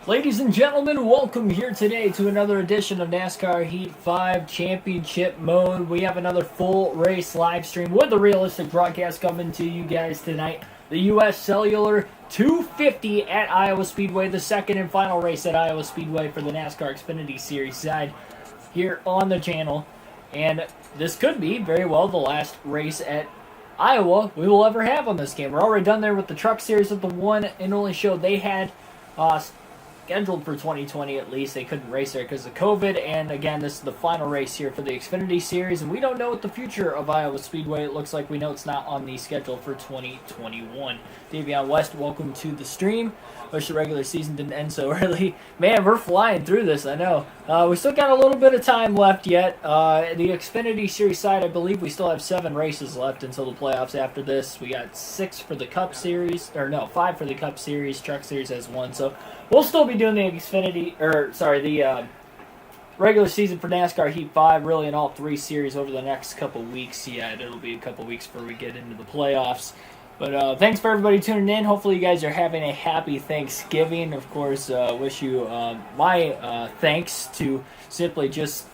Ladies and gentlemen, welcome here today to another edition of NASCAR Heat 5 Championship Mode. We have another full race live stream with a realistic broadcast coming to you guys tonight. The U.S. Cellular 250 at Iowa Speedway, the second and final race at Iowa Speedway for the NASCAR Xfinity Series side here on the channel. And this could be very well the last race at Iowa we will ever have on this game. We're already done there with the Truck Series with the one and only show they had scheduled for 2020 at least. They couldn't race there because of COVID, and again, this is the final race here for the Xfinity Series, and we don't know what the future of Iowa Speedway. It looks like we know it's not on the schedule for 2021. Davion West, welcome to the stream. Wish the regular season didn't end so early. Man, we're flying through this, I know. We still got a little bit of time left yet. The Xfinity Series side, I believe we still have 7 races left until the playoffs after this. We got 6 for the Cup Series, or no, 5 for the Cup Series. Truck Series has 1, so we'll still be doing the the regular season for NASCAR Heat 5, really in all 3 series over the next couple weeks yet. It'll be a couple weeks before we get into the playoffs. But thanks for everybody tuning in. Hopefully you guys are having a happy Thanksgiving. Of course, wish you my thanks to simply just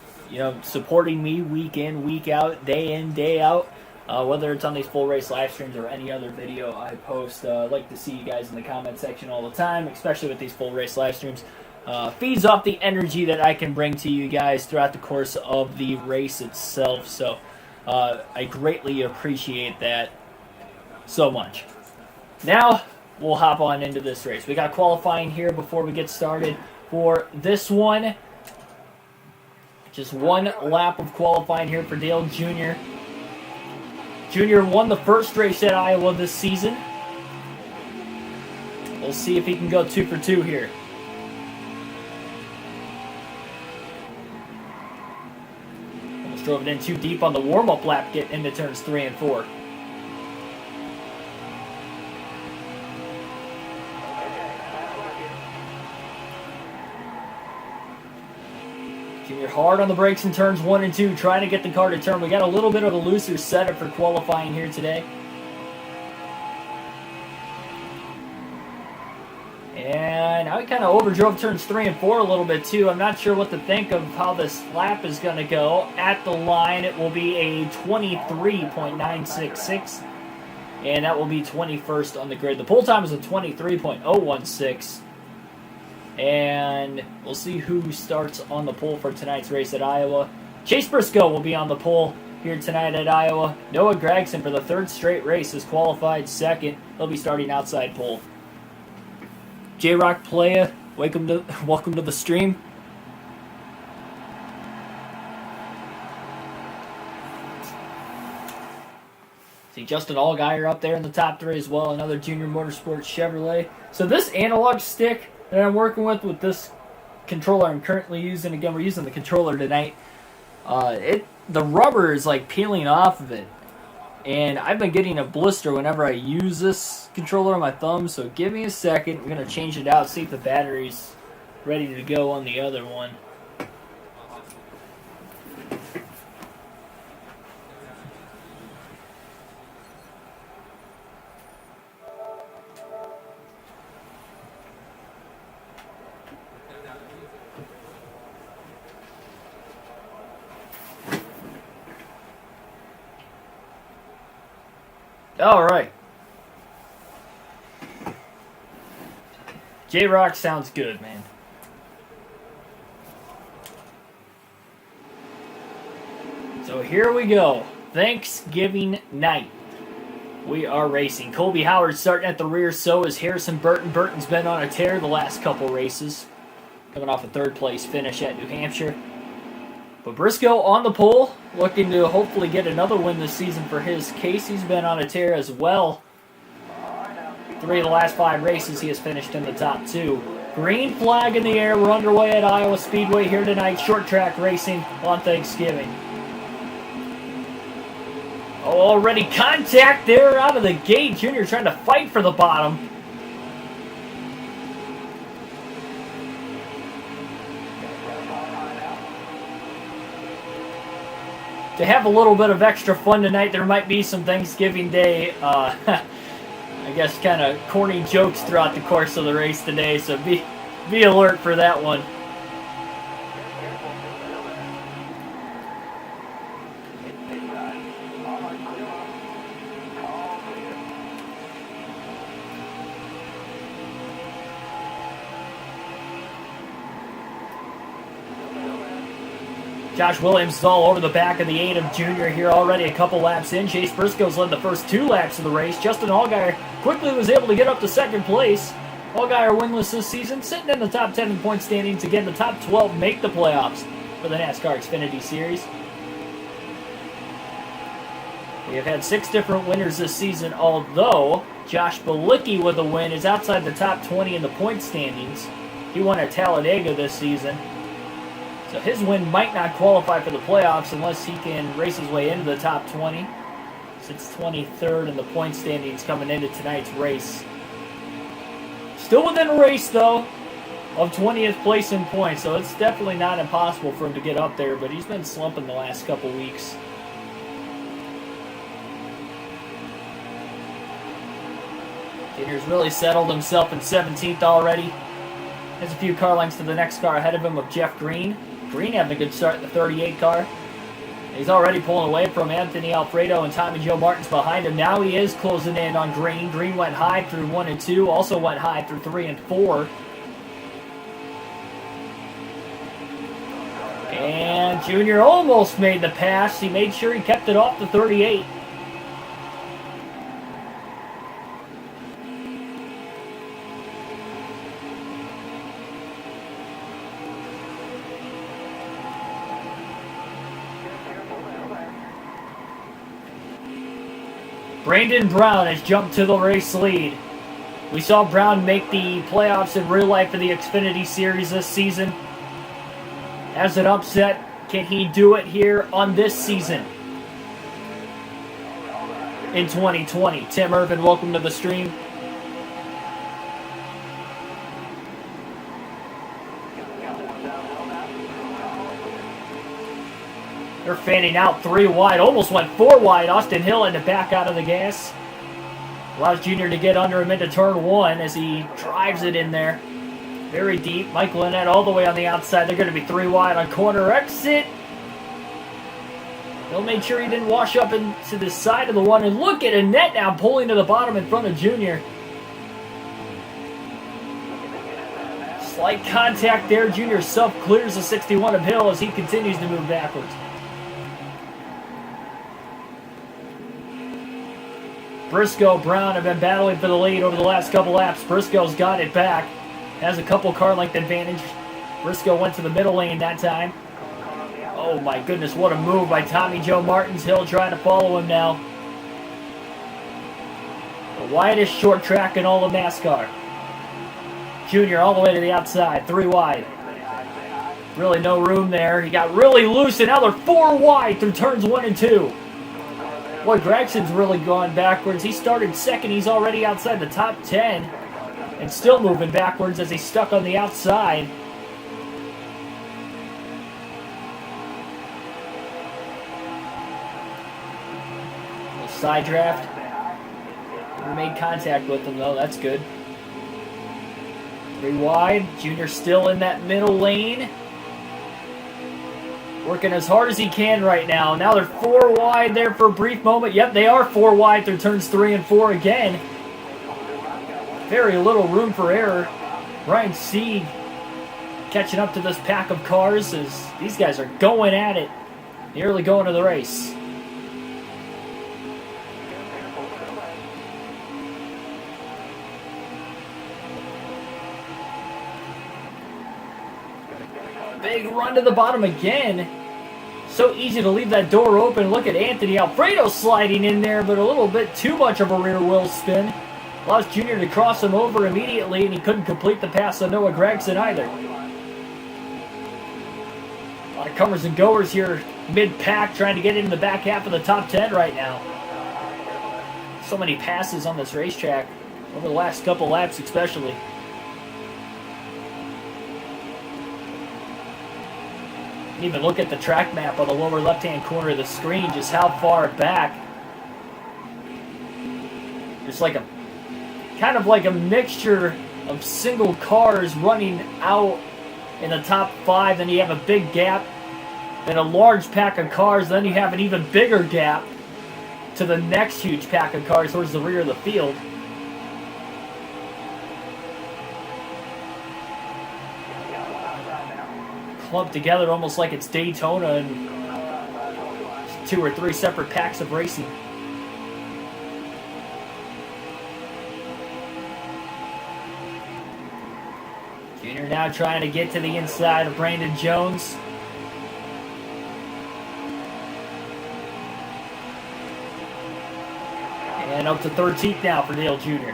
supporting me week in, week out, day in, day out. Whether it's on these full race live streams or any other video I post. I like to see you guys in the comment section all the time, especially with these full race live streams. Feeds off the energy that I can bring to you guys throughout the course of the race itself. So I greatly appreciate that so much. Now we'll hop on into this race. We got qualifying here before we get started for this one. Just one lap of qualifying here for Dale Jr. Junior won the first race at Iowa this season. We'll see if he can go 2 for 2 here. Almost drove it in too deep on the warm-up lap, getting into turns 3 and 4. Junior hard on the brakes in turns 1 and 2, trying to get the car to turn. We got a little bit of a looser setup for qualifying here today. And now he kind of overdrove turns 3 and 4 a little bit too. I'm not sure what to think of how this lap is going to go. At the line, it will be a 23.966. And that will be 21st on the grid. The pole time is a 23.016. And we'll see who starts on the pole for tonight's race at Iowa. Chase Briscoe will be on the pole here tonight at Iowa. Noah Gragson for the 3rd straight race is qualified 2nd. He'll be starting outside pole. J-Rock Playa, welcome to the stream. See Justin Allgaier up there in the top 3 as well. Another Junior Motorsports Chevrolet. So this analog stick that I'm working with this controller I'm currently using. Again, we're using the controller tonight. The rubber is like peeling off of it, and I've been getting a blister whenever I use this controller on my thumb. So give me a second. We're gonna change it out, see if the battery's ready to go on the other one. All right. J-Rock sounds good, man. So here we go. Thanksgiving night. We are racing. Colby Howard starting at the rear. So is Harrison Burton. Burton's been on a tear the last couple races, coming off a 3rd place finish at New Hampshire. But Briscoe on the pole, looking to hopefully get another win this season for his case. He's been on a tear as well. 3 of the last 5 races he has finished in the top 2. Green flag in the air. We're underway at Iowa Speedway here tonight. Short track racing on Thanksgiving. Oh, already contact there out of the gate. Junior trying to fight for the bottom. To have a little bit of extra fun tonight, there might be some Thanksgiving Day I guess, kind of corny jokes throughout the course of the race today. So be Be alert for that one. Josh Williams is all over the back of the 8 of Junior here already a couple laps in. Chase Briscoe's led the first 2 laps of the race. Justin Allgaier quickly was able to get up to second place. Allgaier winless this season, sitting in the top 10 in point standings. Again, the top 12 make the playoffs for the NASCAR Xfinity Series. We have had 6 different winners this season, although Josh Bilicki with a win is outside the top 20 in the point standings. He won at Talladega this season. So his win might not qualify for the playoffs unless he can race his way into the top 20. Sits 23rd in the point standings coming into tonight's race. Still within a race, though, of 20th place in points, so it's definitely not impossible for him to get up there, but he's been slumping the last couple weeks. Junior's really settled himself in 17th already. Has a few car lengths to the next car ahead of him of Jeff Green. Green having a good start in the 38 car. He's already pulling away from Anthony Alfredo and Tommy Joe Martin's behind him. Now he is closing in on Green. Green went high through 1 and 2. Also went high through 3 and 4. And Junior almost made the pass. He made sure he kept it off the 38. Brandon Brown has jumped to the race lead. We saw Brown make the playoffs in real life in the Xfinity Series this season. As an upset, can he do it here on this season in 2020? Tim Irvin, welcome to the stream. They're fanning out 3 wide. Almost went 4 wide. Austin Hill had to back out of the gas. Allows Junior to get under him into turn 1 as he drives it in there. Very deep. Mike Lynette all the way on the outside. They're going to be 3 wide on corner exit. Hill made sure he didn't wash up into the side of the one. And look at Annette now pulling to the bottom in front of Junior. Slight contact there. Junior self-clears the 61 of Hill as he continues to move backwards. Briscoe, Brown have been battling for the lead over the last couple laps. Briscoe's got it back. Has a couple car length advantage. Briscoe went to the middle lane that time. Oh my goodness, what a move by Tommy Joe Martins. Hill trying to follow him now. The widest short track in all of NASCAR. Junior all the way to the outside, 3 wide. Really no room there. He got really loose and now they're 4 wide through turns 1 and 2. Boy, Gregson's really gone backwards. He started second. He's already outside the top 10. And still moving backwards as he's stuck on the outside. Side draft. Never made contact with him, though. That's good. 3 wide. Junior still in that middle lane. Working as hard as he can right now. Now they're 4 wide there for a brief moment. Yep, they are 4 wide through turns 3 and 4 again. Very little room for error. Ryan Sieg catching up to this pack of cars as these guys are going at it. Nearly going to the race. Big run to the bottom again. So easy to leave that door open. Look at Anthony Alfredo sliding in there, but a little bit too much of a rear wheel spin. Allows Junior to cross him over immediately, and he couldn't complete the pass on Noah Gragson either. A lot of comers and goers here mid-pack trying to get into the back half of the top 10 right now. So many passes on this racetrack over the last couple laps especially. Even look at the track map on the lower left-hand corner of the screen, just how far back. Just like a kind of like a mixture of single cars running out in the top 5. Then you have a big gap, then a large pack of cars, then you have an even bigger gap to the next huge pack of cars towards the rear of the field. Clumped together almost like it's Daytona and 2 or 3 separate packs of racing. Junior now trying to get to the inside of Brandon Jones. And up to 13th now for Dale Jr.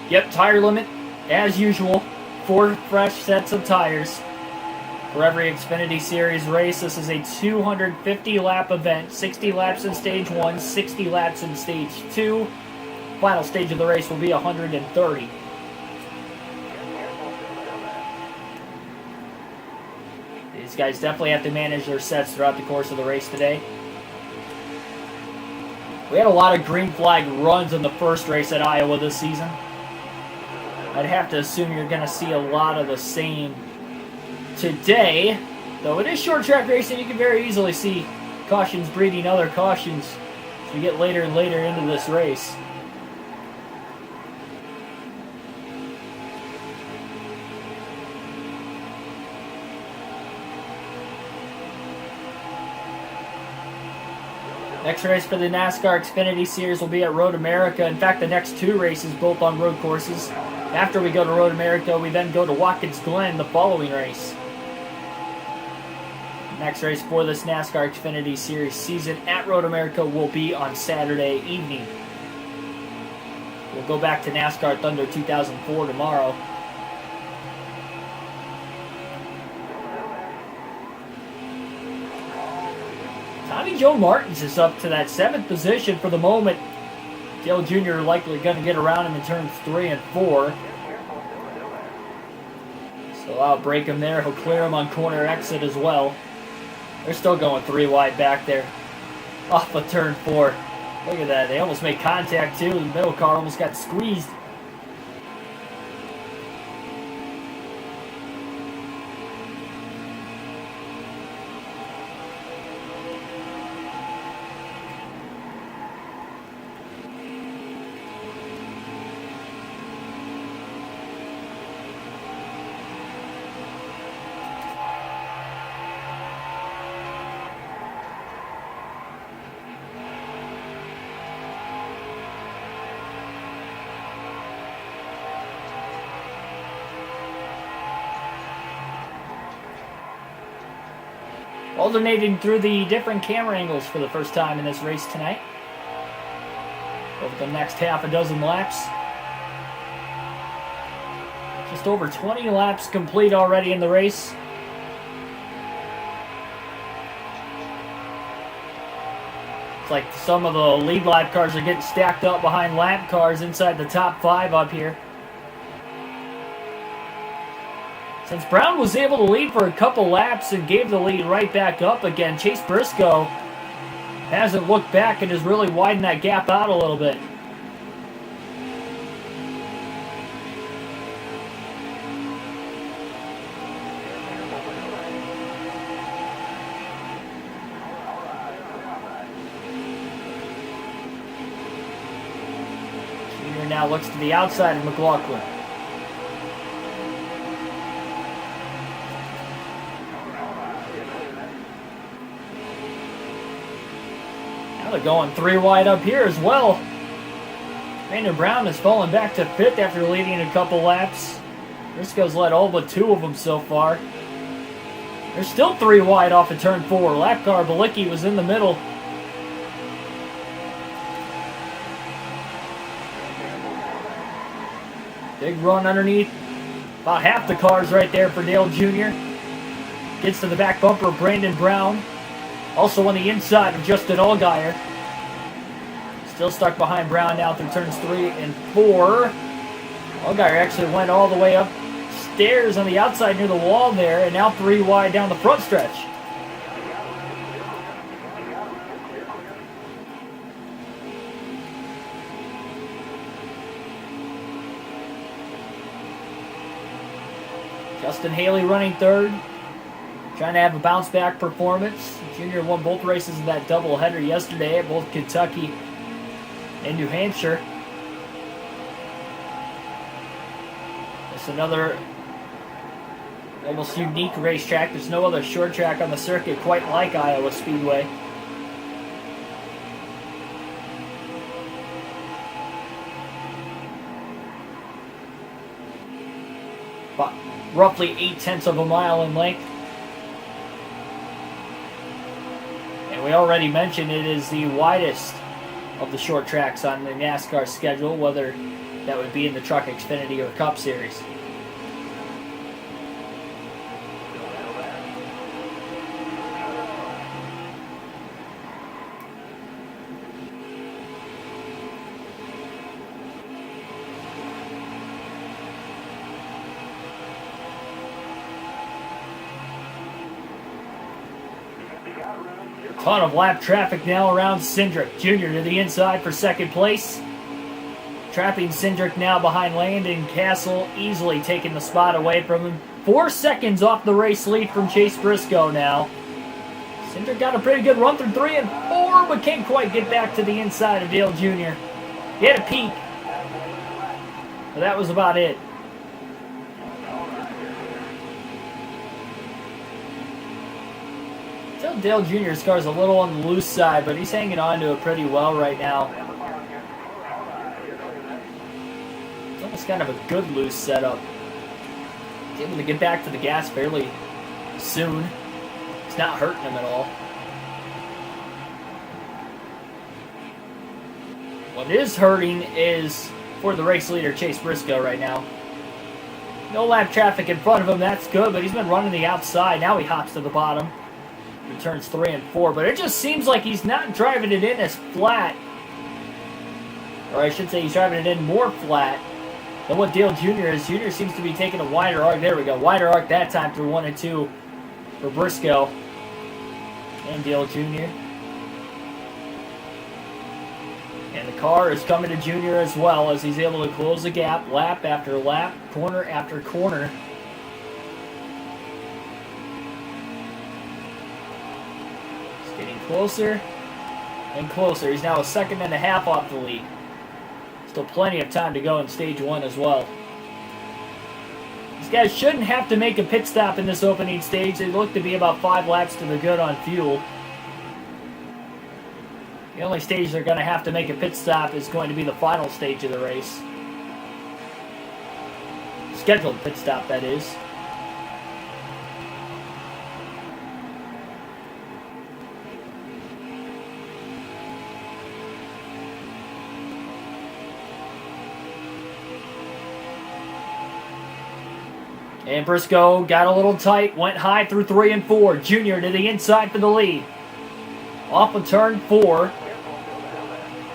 Yep, tire limit, as usual. 4 fresh sets of tires for every Xfinity Series race. This is a 250-lap event. 60 laps in Stage 1, 60 laps in Stage 2. Final stage of the race will be 130. These guys definitely have to manage their sets throughout the course of the race today. We had a lot of green flag runs in the first race at Iowa this season. I'd have to assume you're going to see a lot of the same today. Though it is short track racing, you can very easily see cautions breeding other cautions as we get later and later into this race. Next race for the NASCAR Xfinity Series will be at Road America. In fact, the next 2 races both on road courses. After we go to Road America, we then go to Watkins Glen the following race. Next race for this NASCAR Xfinity Series season at Road America will be on Saturday evening. We'll go back to NASCAR Thunder 2004 tomorrow. Tommy Joe Martins is up to that 7th position for the moment. Dale Jr. likely going to get around him in turns 3 and 4. So I'll break him there. He'll clear him on corner exit as well. They're still going 3 wide back there. Off of turn 4. Look at that. They almost made contact too. The middle car almost got squeezed. Alternating through the different camera angles for the first time in this race tonight. Over the next half a dozen laps. Just over 20 laps complete already in the race. It's like some of the lead lap cars are getting stacked up behind lap cars inside the top 5 up here. Since Brown was able to lead for a couple laps and gave the lead right back up again, Chase Briscoe hasn't looked back and has really widened that gap out a little bit. Junior now looks to the outside of McLaughlin. They're going 3 wide up here as well. Brandon Brown has fallen back to 5th after leading a couple laps. Briscoe's led all but 2 of them so far. There's still 3 wide off of turn 4. Lap car Balicki was in the middle. Big run underneath. About half the cars right there for Dale Jr. Gets to the back bumper of Brandon Brown. Also on the inside of Justin Allgaier. Still stuck behind Brown now through turns 3 and 4. Allgaier actually went all the way upstairs on the outside near the wall there, and now 3 wide down the front stretch. Justin Haley running third, trying to have a bounce-back performance. Junior won both races in that doubleheader yesterday at both Kentucky and New Hampshire. It's another almost unique racetrack. There's no other short track on the circuit quite like Iowa Speedway. About roughly 0.8 of a mile in length. And we already mentioned it is the widest of the short tracks on the NASCAR schedule, whether that would be in the Truck, Xfinity, or Cup Series. Ton of lap traffic now around Cindric. Jr. to the inside for second place. Trapping Cindric now behind Landon Castle, easily taking the spot away from him. 4 seconds off the race lead from Chase Briscoe now. Cindric got a pretty good run through 3 and 4, but can't quite get back to the inside of Dale Jr. He had a peak, but that was about it. Dale Jr.'s car is a little on the loose side, but he's hanging on to it pretty well right now. It's almost kind of a good loose setup. He's able to get back to the gas fairly soon. It's not hurting him at all. What is hurting is for the race leader, Chase Briscoe, right now. No lap traffic in front of him, that's good, but he's been running the outside. Now he hops to the bottom. Turns 3 and 4, but it just seems like he's not driving it in as flat, or I should say he's driving it in more flat than what Dale Jr. is. Jr. seems to be taking a wider arc. There we go, wider arc that time through 1 and 2 for Briscoe and Dale Jr. And the car is coming to Jr. as well as he's able to close the gap lap after lap, corner after corner. Closer and closer. He's now 1.5 seconds off the lead. Still plenty of time to go in stage 1 as well. These guys shouldn't have to make a pit stop in this opening stage. They look to be about 5 laps to the good on fuel. The only stage they're going to have to make a pit stop is going to be the final stage of the race. Scheduled pit stop, that is. And Briscoe got a little tight, went high through 3 and 4. Jr. to the inside for the lead. Off of turn 4.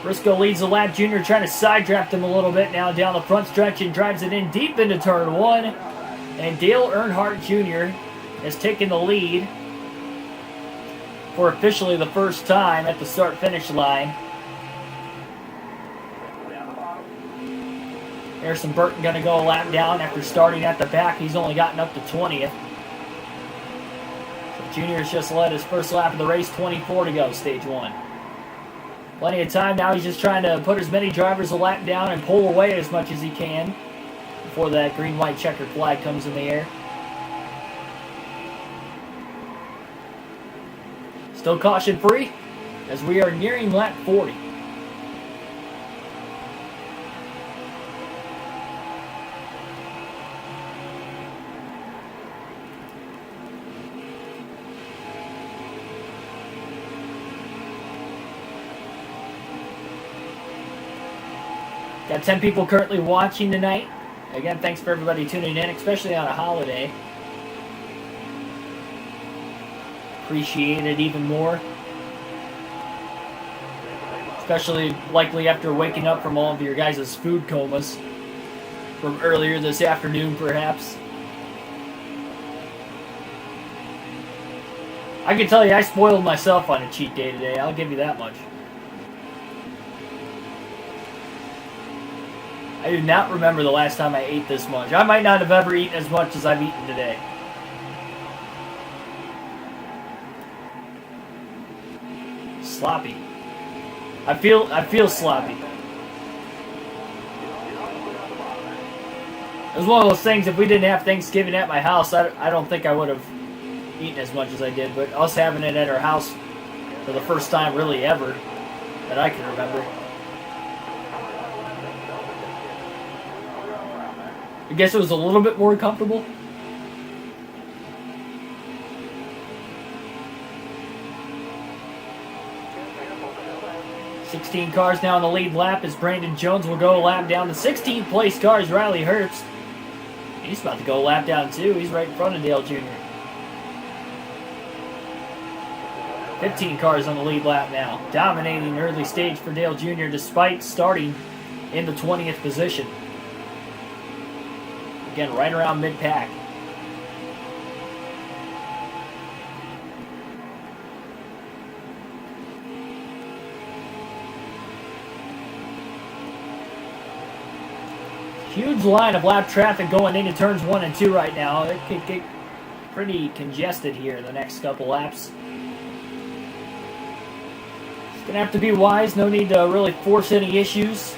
Briscoe leads the lap. Jr. trying to side draft him a little bit now down the front stretch and drives it in deep into turn 1. And Dale Earnhardt Jr. has taken the lead for officially the first time at the start-finish line. Harrison Burton going to go a lap down after starting at the back. He's only gotten up to 20th. So Junior has just led his first lap of the race, 24 to go, stage 1. Plenty of time now. He's just trying to put as many drivers a lap down and pull away as much as he can before that green-white checkered flag comes in the air. Still caution-free as we are nearing lap 40. Got 10 people currently watching tonight. Again, thanks for everybody tuning in, especially on a holiday. Appreciate it even more. Especially likely after waking up from all of your guys' food comas. from earlier this afternoon, perhaps. I can tell you I spoiled myself on a cheat day today. I'll give you that much. I do not remember the last time I ate this much. I might not have ever eaten as much as I've eaten today. Sloppy. I feel sloppy. It was one of those things, if we didn't have Thanksgiving at my house, I don't think I would have eaten as much as I did. But us having it at our house for the first time really ever that I can remember. I guess it was a little bit more comfortable. $16 cars now in the lead lap as Brandon Jones will go a lap down. The 16th place car is Riley Herbst. He's about to go a lap down too. He's right in front of Dale Jr. 15 cars on the lead lap now. Dominating early stage for Dale Jr. despite starting in the 20th position. Again, right around mid-pack. Huge line of lap traffic going into turns 1 and 2 right now. It could get pretty congested here the next couple laps. It's going to have to be wise. No need to really force any issues.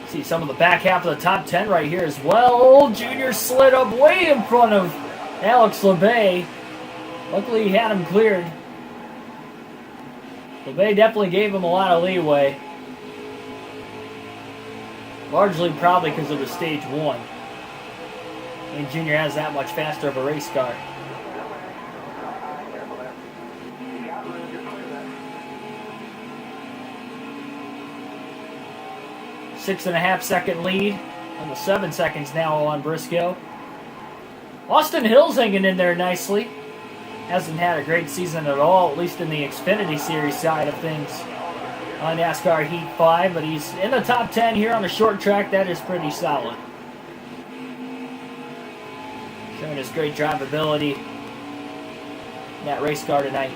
See some of the back half of the top 10 right here as well. Junior slid up way in front of Alex LeBay. Luckily he had him cleared. LeBay definitely gave him a lot of leeway. Largely probably because it was stage 1. And Junior has that much faster of a race car. Six-and-a-half second lead. Almost 7 seconds now on Briscoe. Austin Hill's hanging in there nicely. Hasn't had a great season at all, at least in the Xfinity Series side of things on NASCAR Heat 5, but he's in the top 10 here on a short track. That is pretty solid. Showing his great drivability in that race car tonight.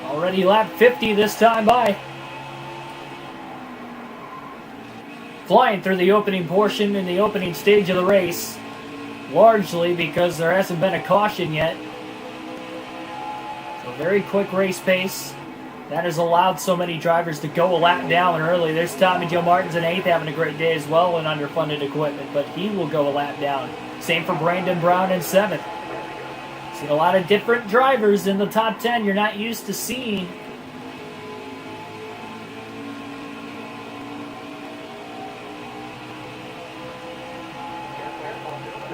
Already lap 50 this time by. Flying through the opening portion in the opening stage of the race. Largely because there hasn't been a caution yet. So very quick race pace. That has allowed so many drivers to go a lap down early. There's Tommy Joe Martins in 8th having a great day as well in underfunded equipment. But he will go a lap down. Same for Brandon Brown in 7th. Seen a lot of different drivers in the top 10 you're not used to seeing.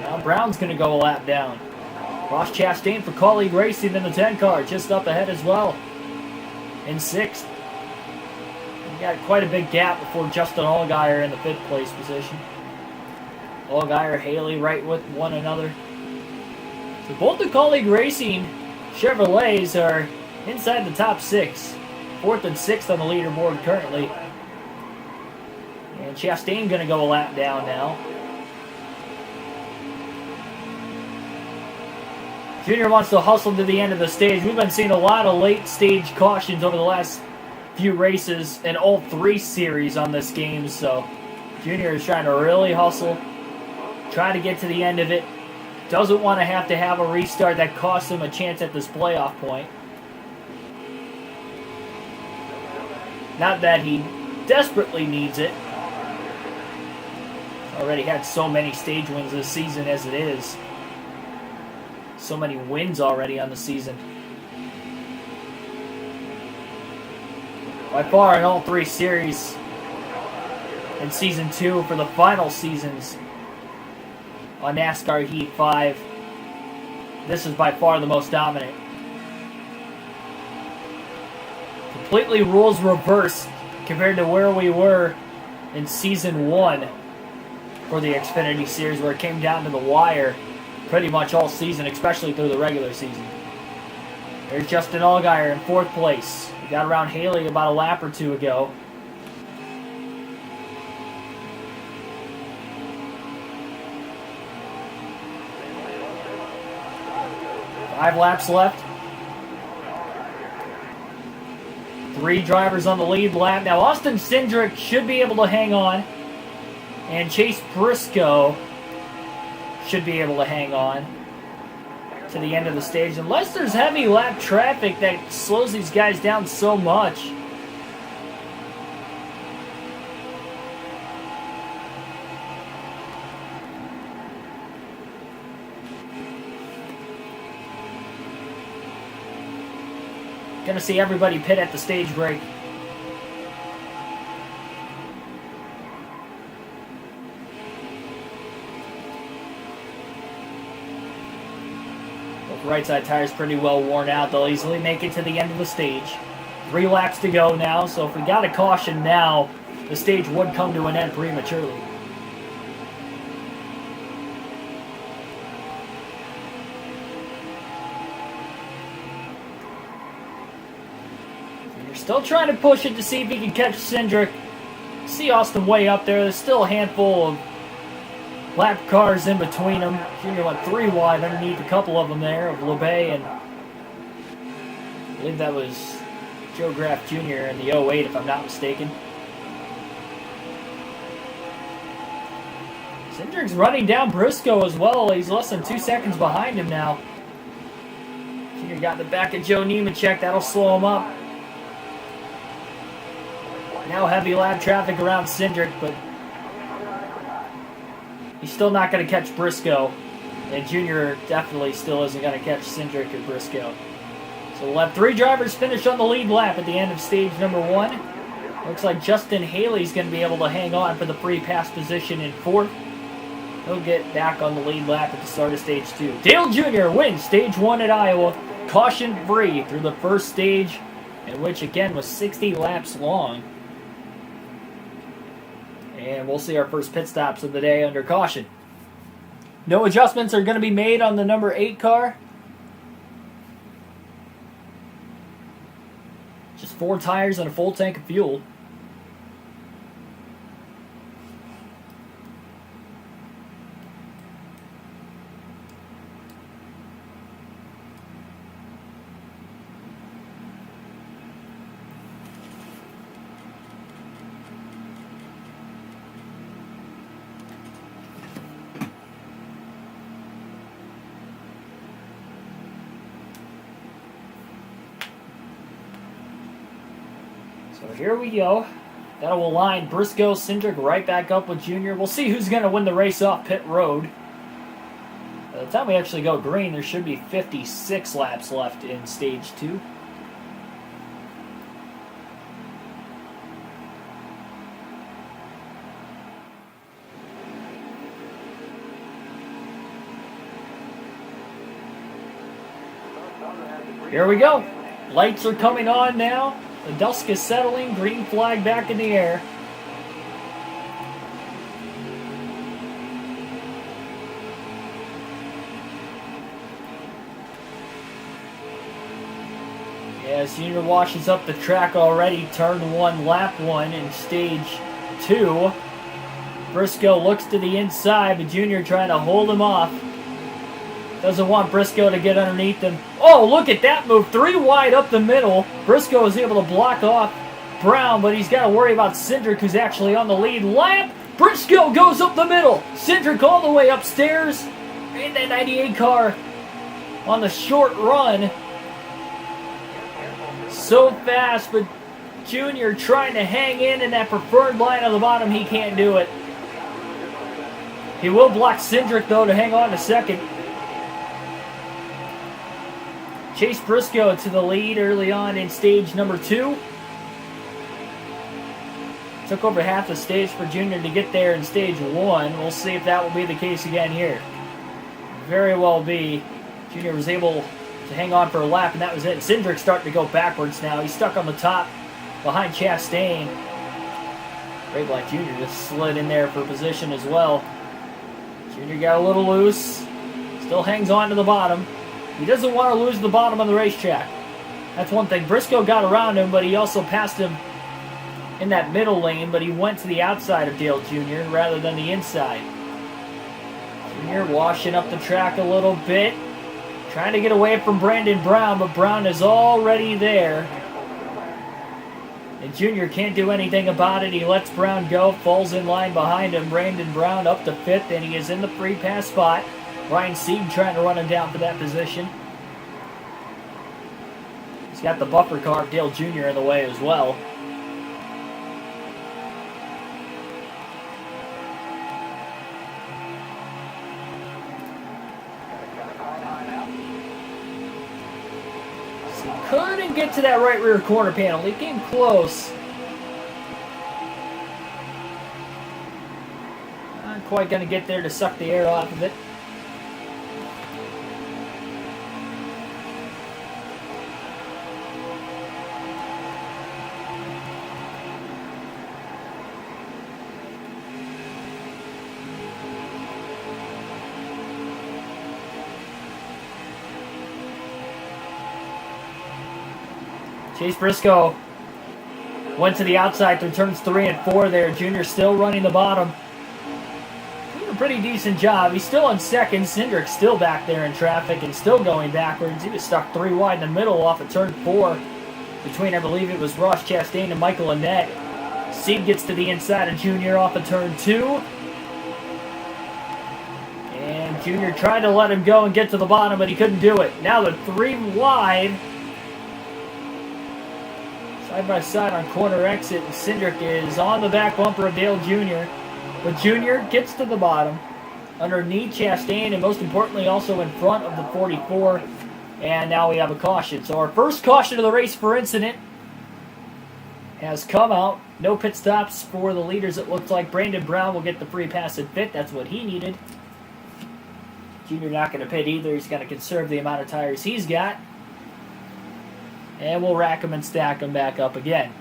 Now Brown's going to go a lap down. Ross Chastain for Colleague Racing in the 10 car, just up ahead as well. In 6th. We got quite a big gap before Justin Allgaier in the 5th place position. Allgaier, Haley right with one another. So both the Colleague Racing Chevrolets are inside the top 6. 4th and 6th on the leaderboard currently. And Chastain going to go a lap down now. Junior wants to hustle to the end of the stage. We've been seeing a lot of late stage cautions over the last few races in all 3 series on this game. So Junior is trying to really hustle. Try to get to the end of it. Doesn't want to have a restart that costs him a chance at this playoff point. Not that he desperately needs it. Already had so many stage wins this season as it is. So many wins already on the season. By far in all 3 series in Season 2 for the final seasons on NASCAR Heat 5, this is by far the most dominant. Completely rules reversed compared to where we were in Season 1 for the Xfinity Series, where it came down to the wire pretty much all season, especially through the regular season. There's Justin Allgaier in 4th place. He got around Haley about a lap or 2 ago. Five laps left. 3 drivers on the lead lap. Now Austin Cindric should be able to hang on. And Chase Briscoe should be able to hang on to the end of the stage. Unless there's heavy lap traffic that slows these guys down so much. Gonna see everybody pit at the stage break. Both right side tires pretty well worn out. They'll easily make it to the end of the stage. 3 laps to go now, so if we got a caution now, the stage would come to an end prematurely. Still trying to push it to see if he can catch Cindric. See Austin way up there. There's still a handful of lap cars in between them. Junior went 3 wide underneath a couple of them there, of LeBay, and I believe that was Joe Graff Jr. in the 08, if I'm not mistaken. Cindric's running down Briscoe as well. He's less than 2 seconds behind him now. Junior got the back of Joe Nemechek. That'll slow him up. Now heavy lap traffic around Cindric, but he's still not going to catch Briscoe. And Junior definitely still isn't going to catch Cindric or Briscoe. So we'll have 3 drivers finish on the lead lap at the end of stage number 1. Looks like Justin Haley's going to be able to hang on for the free pass position in 4th. He'll get back on the lead lap at the start of stage 2. Dale Jr. wins stage 1 at Iowa, caution-free through the first stage, in which again was 60 laps long. And we'll see our first pit stops of the day under caution. No adjustments are going to be made on the number 8 car. Just 4 tires and a full tank of fuel. So here we go. That will line Briscoe, Cindric right back up with Junior. We'll see who's going to win the race off pit road. By the time we actually go green, there should be 56 laps left in stage 2. Here we go. Lights are coming on now. The dusk is settling. Green flag back in the air. As Junior washes up the track already, turn 1, lap 1 in stage 2. Briscoe looks to the inside, but Junior trying to hold him off. Doesn't want Briscoe to get underneath him. Oh, look at that move. 3 wide up the middle. Briscoe is able to block off Brown, but he's got to worry about Cindric, who's actually on the lead lap. Briscoe goes up the middle. Cindric all the way upstairs. In that 98 car on the short run. So fast, but Junior trying to hang in that preferred line on the bottom. He can't do it. He will block Cindric, though, to hang on to second. Chase Briscoe to the lead early on in stage number 2. Took over half the stage for Junior to get there in stage 1. We'll see if that will be the case again here. Very well be. Junior was able to hang on for a lap, and that was it. Cindric's starting to go backwards now. He's stuck on the top behind Chastain. Ray Black Jr. just slid in there for position as well. Junior got a little loose. Still hangs on to the bottom. He doesn't want to lose the bottom on the racetrack. That's one thing. Briscoe got around him, but he also passed him in that middle lane, but he went to the outside of Dale Jr. rather than the inside. Junior washing up the track a little bit. Trying to get away from Brandon Brown, but Brown is already there. And Junior can't do anything about it. He lets Brown go, falls in line behind him. Brandon Brown up to 5th, and he is in the free pass spot. Ryan Sieg trying to run him down for that position. He's got the buffer car of Dale Jr. in the way as well. Couldn't get to that right rear corner panel. He came close. Not quite going to get there to suck the air off of it. Chase Briscoe went to the outside through turns 3 and 4 there. Junior still running the bottom. Doing a pretty decent job. He's still in second. Cindric still back there in traffic and still going backwards. He was stuck 3 wide in the middle off of turn 4 between, I believe it was Ross Chastain and Michael Annette. Sieg gets to the inside of Junior off of turn 2. And Junior tried to let him go and get to the bottom, but he couldn't do it. Now they're 3 wide. Side by side on corner exit, and Cindric is on the back bumper of Dale Jr. But Jr. gets to the bottom, underneath Chastain, and most importantly also in front of the 44. And now we have a caution. So our first caution of the race for incident has come out. No pit stops for the leaders, it looks like. Brandon Brown will get the free pass and pit. That's what he needed. Jr. not going to pit either. He's going to conserve the amount of tires he's got. And we'll rack them and stack them back up again.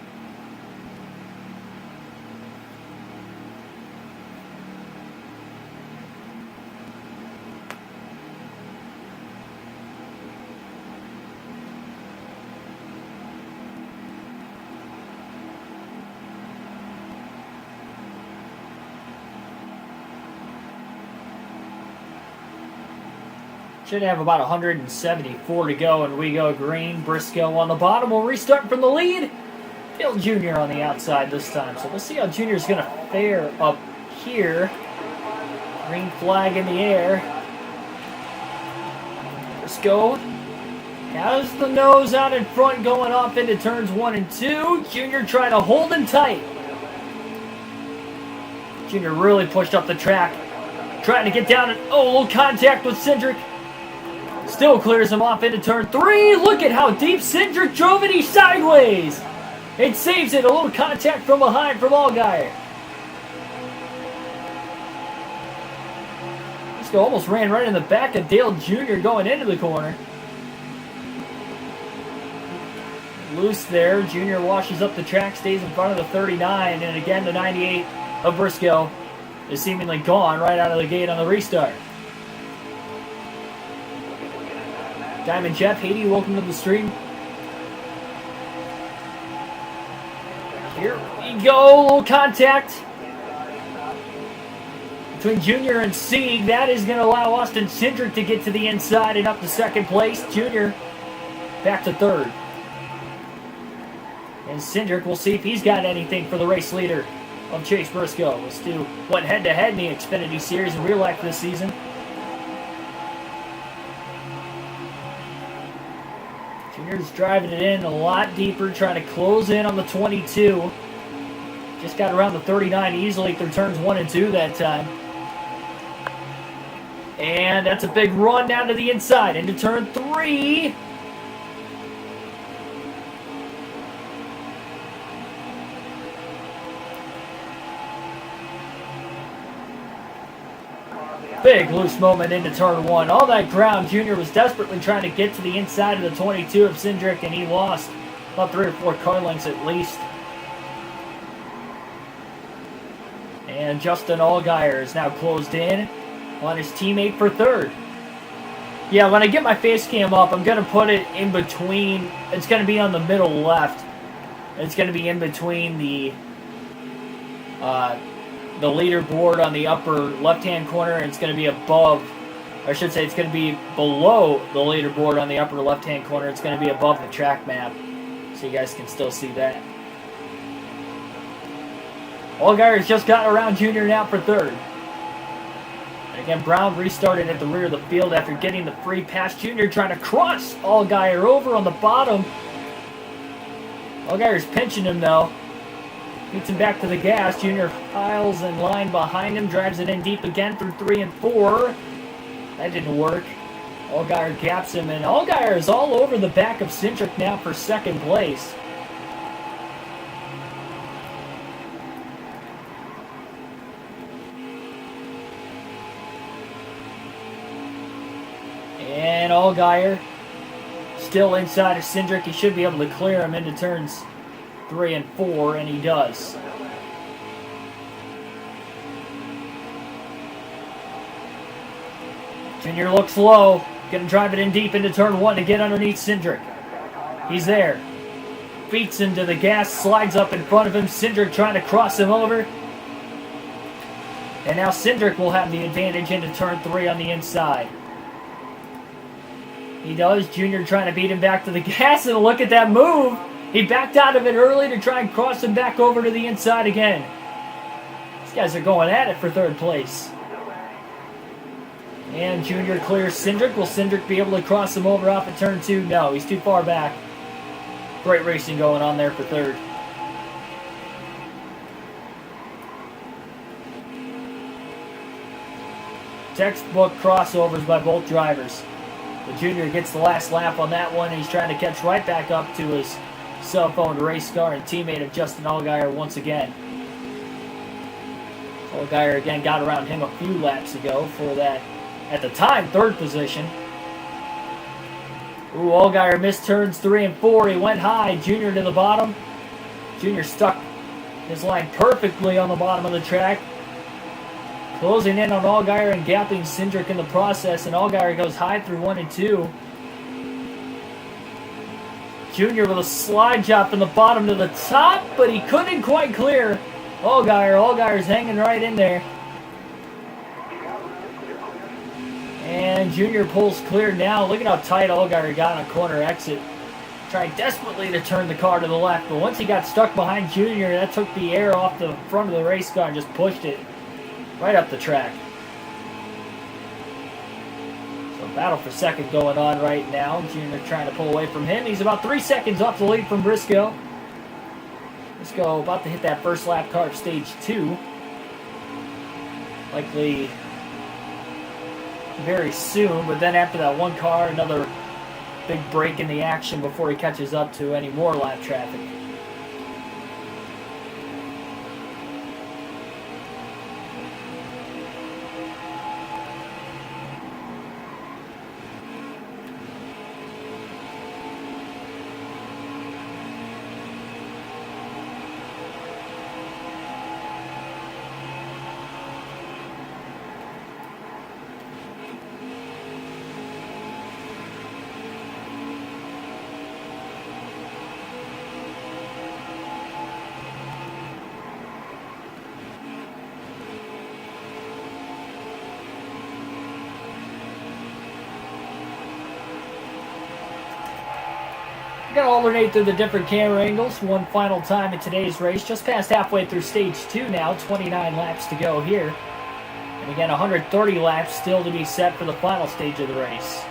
Should have about 174 to go, and we go green. Briscoe on the bottom. We'll restart from the lead. Dale Jr. on the outside this time. So we'll see how Jr. is going to fare up here. Green flag in the air. Briscoe has the nose out in front going off into turns 1 and 2. Jr. trying to hold him tight. Jr. really pushed up the track. Trying to get down and, a little contact with Cindric. Still clears him off into turn 3. Look at how deep Cindric drove it. He's sideways. It saves it. A little contact from behind from Allgaier. Briscoe almost ran right in the back of Dale Jr. going into the corner. loose there. Junior washes up the track, stays in front of the 39, and again the 98 of Briscoe is seemingly gone right out of the gate on the restart. Diamond Jeff, Haiti, welcome to the stream. Here we go, a little contact between Junior and Sieg. That is going to allow Austin Cindric to get to the inside and up to second place. Junior back to third. And Cindric, we'll see if he's got anything for the race leader of Chase Briscoe. Let's do went head-to-head in the Xfinity Series in real life this season. Junior's driving it in a lot deeper, trying to close in on the 22. Just got around the 39 easily through turns 1 and 2 that time. And that's a big run down to the inside into turn 3. Big loose moment into turn 1. All that ground, Junior was desperately trying to get to the inside of the 22 of Cindric, and he lost about 3 or 4 car lengths at least. And Justin Allgaier is now closed in on his teammate for third. Yeah, when I get my face cam up, I'm going to put it in between. It's going to be on the middle left. It's going to be in between the leaderboard on the upper left-hand corner, and it's going to be above, or I should say it's going to be below the leaderboard on the upper left-hand corner. It's going to be above the track map, so you guys can still see that. Allgaier's just got around Junior now for third. And again, Brown restarted at the rear of the field after getting the free pass. Junior trying to cross Allgaier over on the bottom. Allgaier's pinching him though. Beats him back to the gas. Junior piles in line behind him, drives it in deep again through 3 and 4. That didn't work. Allgaier gaps him, and Allgaier is all over the back of Cindric now for second place. And Allgaier still inside of Cindric. He should be able to clear him into turns 3 and 4, and he does. Junior looks low. Gonna drive it in deep into turn 1 to get underneath Cindric. He's there. Beats him to the gas, slides up in front of him. Cindric trying to cross him over. And now Cindric will have the advantage into turn 3 on the inside. He does. Junior trying to beat him back to the gas, and look at that move. He backed out of it early to try and cross him back over to the inside again. These guys are going at it for third place. And Junior clears Cindric. Will Cindric be able to cross him over off at turn 2? No, he's too far back. Great racing going on there for third. Textbook crossovers by both drivers. The Junior gets the last lap on that one, and he's trying to catch right back up to his cell phone race car and teammate of Justin Allgaier once again. Allgaier again got around him a few laps ago for that, at the time, third position. Ooh, Allgaier missed turns 3 and 4. He went high. Junior to the bottom. Junior stuck his line perfectly on the bottom of the track. Closing in on Allgaier and gapping Cindric in the process, and Allgaier goes high through 1 and 2. Junior with a slide job from the bottom to the top, but he couldn't quite clear Allgaier. Allgaier's hanging right in there. And Junior pulls clear now. Look at how tight Allgaier got on a corner exit. Trying desperately to turn the car to the left, but once he got stuck behind Junior, that took the air off the front of the race car and just pushed it right up the track. So battle for second going on right now. Junior trying to pull away from him. He's about 3 seconds off the lead from Briscoe. Briscoe about to hit that first lap car of stage 2. Likely very soon, but then after that one car, another big break in the action before he catches up to any more lap traffic. going to alternate through the different camera angles one final time in today's race. Just past halfway through stage 2 now, 29 laps to go here. And again, 130 laps still to be set for the final stage of the race.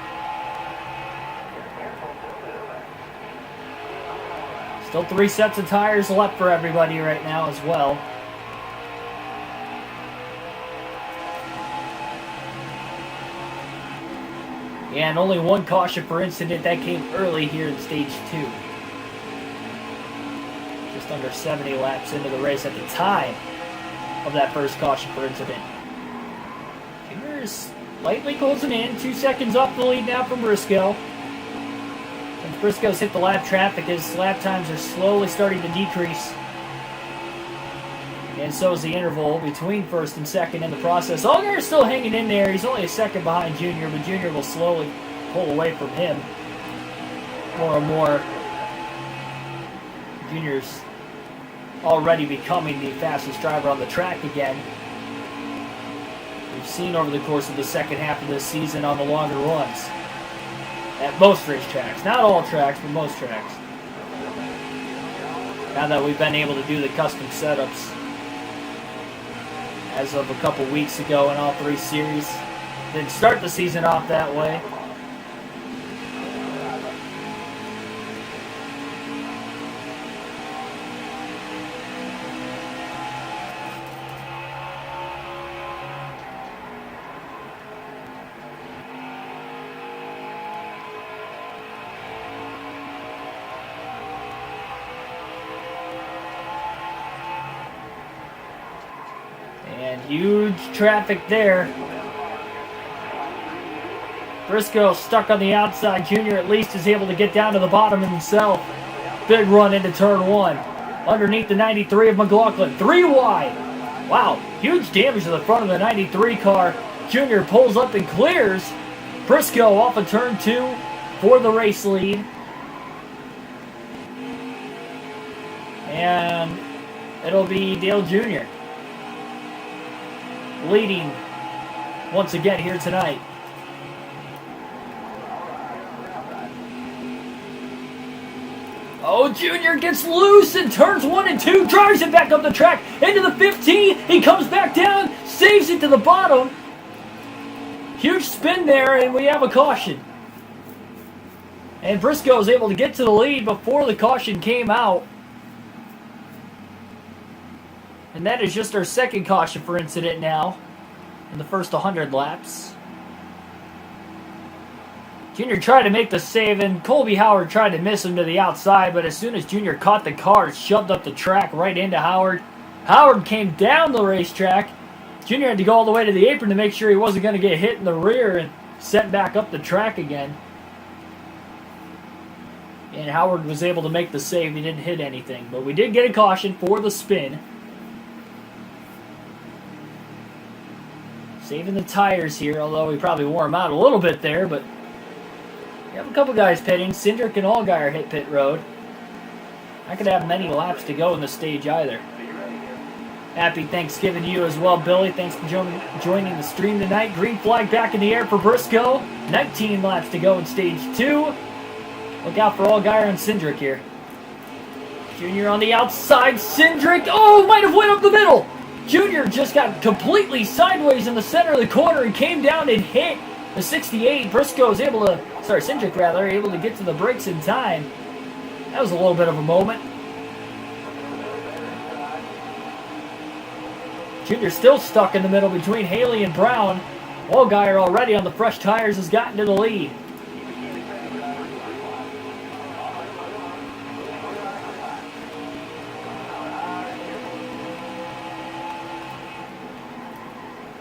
Still 3 sets of tires left for everybody right now as well. And only 1 caution for incident that came early here in stage 2. Just under 70 laps into the race at the time of that first caution for incident. Junior's lightly closing in, 2 seconds off the lead now from Briscoe. Since Briscoe's hit the lap traffic, his lap times are slowly starting to decrease. And so is the interval between first and second in the process. Allgaier's still hanging in there. He's only a second behind Junior, but Junior will slowly pull away from him more and more. Junior's already becoming the fastest driver on the track again. We've seen over the course of the second half of this season on the longer runs. At most racetracks. Not all tracks, but most tracks. Now that we've been able to do the custom setups as of a couple weeks ago in all 3 series. Didn't start the season off that way. And huge traffic there. Briscoe stuck on the outside. Junior at least is able to get down to the bottom himself. Big run into turn 1. Underneath the 93 of McLaughlin. 3 wide. Wow, huge damage to the front of the 93 car. Junior pulls up and clears. Briscoe off of turn 2 for the race lead. And it'll be Dale Jr. leading once again here tonight. Oh, Junior gets loose in turns 1 and 2, drives it back up the track into the 15. He comes back down, saves it to the bottom. Huge spin there, and we have a caution. And Briscoe is able to get to the lead before the caution came out. And that is just our second caution for incident now in the first 100 laps. Junior tried to make the save, and Colby Howard tried to miss him to the outside, but as soon as Junior caught the car, it shoved up the track right into Howard. Howard came down the racetrack. Junior had to go all the way to the apron to make sure he wasn't going to get hit in the rear and sent back up the track again. And Howard was able to make the save. He didn't hit anything, but we did get a caution for the spin. Saving the tires here, although we probably wore them out a little bit there, but we have a couple guys pitting. Cindric and Allgaier hit pit road. Not going to have many laps to go in the stage either. Happy Thanksgiving to you as well, Billy. Thanks for joining the stream tonight. Green flag back in the air for Briscoe. 19 laps to go in stage 2. Look out for Allgaier and Cindric here. Junior on the outside. Cindric, oh, might have went up the middle. Junior just got completely sideways in the center of the corner and came down and hit the 68. Briscoe is able to, Cindric rather, able to get to the brakes in time. That was a little bit of a moment. Junior still stuck in the middle between Haley and Brown. Allgaier already on the fresh tires has gotten to the lead.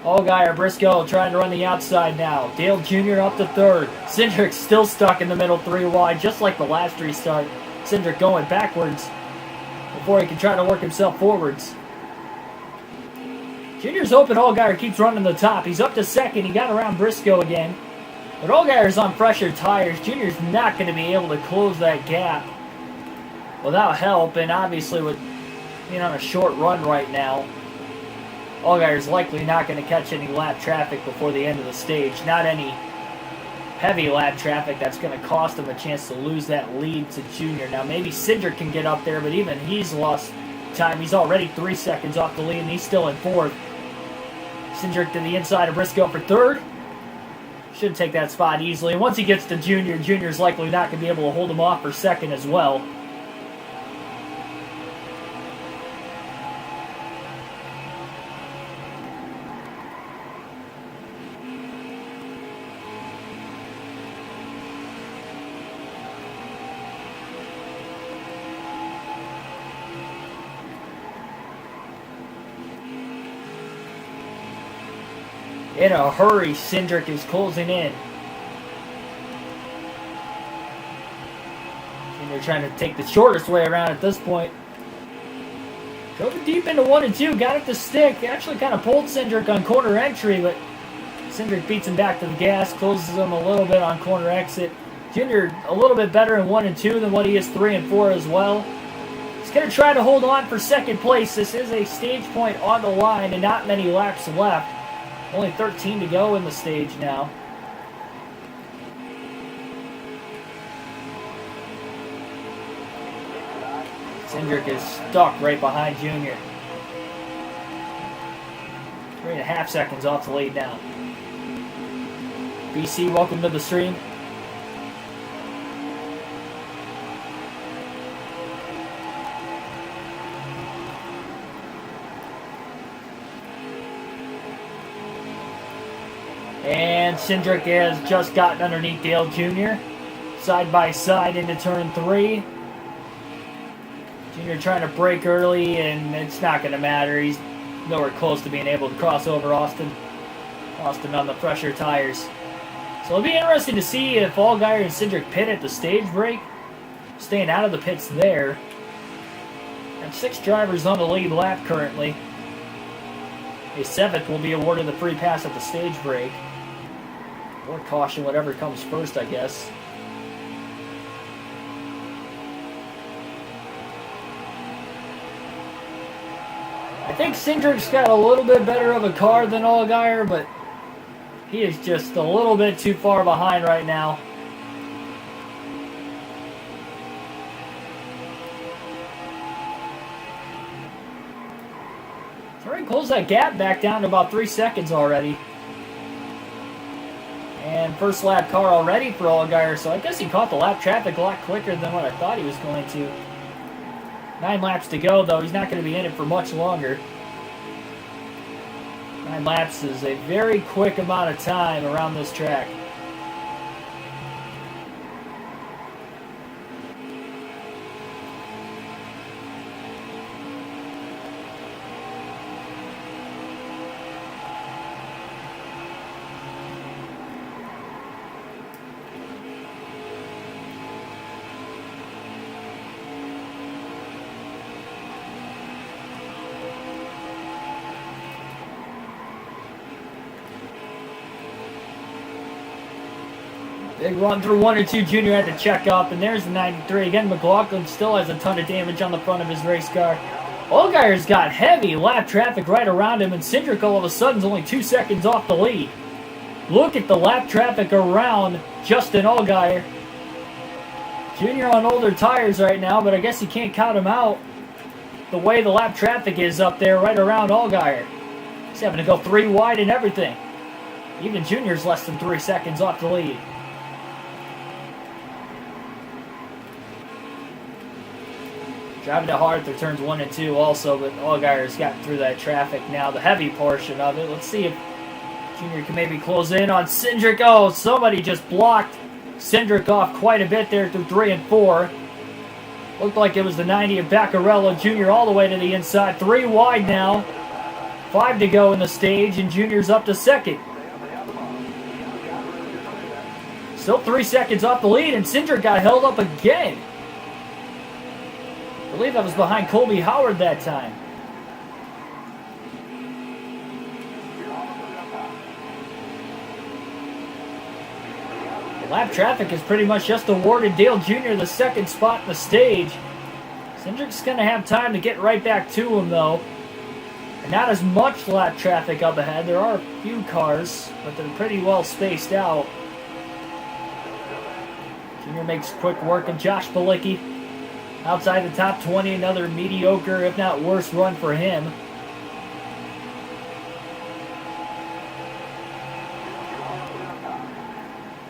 Allgaier, Briscoe trying to run the outside now. Dale Jr. up to third. Cindric still stuck in the middle 3 wide, just like the last restart. Cindric going backwards before he can try to work himself forwards. Junior's hoping Allgaier keeps running the top. He's up to second. He got around Briscoe again. But Allgaier's on fresher tires. Junior's not going to be able to close that gap without help. And obviously with being on a short run right now, Allgaier's likely not going to catch any lap traffic before the end of the stage. Not any heavy lap traffic that's going to cost him a chance to lose that lead to Junior. Now maybe Cindric can get up there, but even he's lost time. He's already 3 seconds off the lead, and he's still in fourth. Cindric to the inside of Briscoe for third. Should take that spot easily. And once he gets to Junior, Junior's likely not going to be able to hold him off for second as well. In a hurry, Cindric is closing in. Junior trying to take the shortest way around at this point. Drove it deep into 1 and 2, got it to stick. Actually kind of pulled Cindric on corner entry, but Cindric beats him back to the gas, closes him a little bit on corner exit. Junior a little bit better in 1 and 2 than what he is 3 and 4 as well. He's going to try to hold on for second place. This is a stage point on the line and not many laps left. Only 13 to go in the stage now. Cindric is stuck right behind Junior. 3.5 seconds off the lead now. BC, welcome to the stream. And Cindric has just gotten underneath Dale Jr. Side by side into turn 3. Junior trying to brake early, and it's not going to matter. He's nowhere close to being able to cross over Austin. Austin on the fresher tires. So it'll be interesting to see if Allgaier and Cindric pit at the stage break. Staying out of the pits there. And 6 drivers on the lead lap currently. A 7th will be awarded the free pass at the stage break. Or caution, whatever comes first, I guess. I think Cindric's got a little bit better of a car than Allgaier, but he is just a little bit too far behind right now. Trying to close that gap back down to about 3 seconds already. And first lap car already for Allgaier, so I guess he caught the lap traffic a lot quicker than what I thought he was going to. 9 laps to go, though. He's not going to be in it for much longer. 9 laps is a very quick amount of time around this track. Big run through 1 and 2. Junior had to check up, and there's the 93. Again, McLaughlin still has a ton of damage on the front of his race car. Allgaier's got heavy lap traffic right around him, and Cindric all of a sudden is only 2 seconds off the lead. Look at the lap traffic around Justin Allgaier. Junior on older tires right now, but I guess you can't count him out. The way the lap traffic is up there right around Allgaier. He's having to go 3 wide and everything. Even Junior's less than 3 seconds off the lead. Driving it hard through turns 1 and 2 also, but Allgaier's gotten through that traffic now, the heavy portion of it. Let's see if Junior can maybe close in on Cindric. Oh, somebody just blocked Cindric off quite a bit there through 3 and 4. Looked like it was the 90 of Baccarello. Junior all the way to the inside. 3 wide now. 5 to go in the stage, and Junior's up to second. Still 3 seconds off the lead, and Cindric got held up again. I believe that was behind Colby Howard that time. The lap traffic has pretty much just awarded Dale Jr. the second spot in the stage. Cindric's going to have time to get right back to him, though. And not as much lap traffic up ahead. There are a few cars, but they're pretty well spaced out. Junior makes quick work of Josh Balicki. Outside the top 20, another mediocre, if not worse, run for him.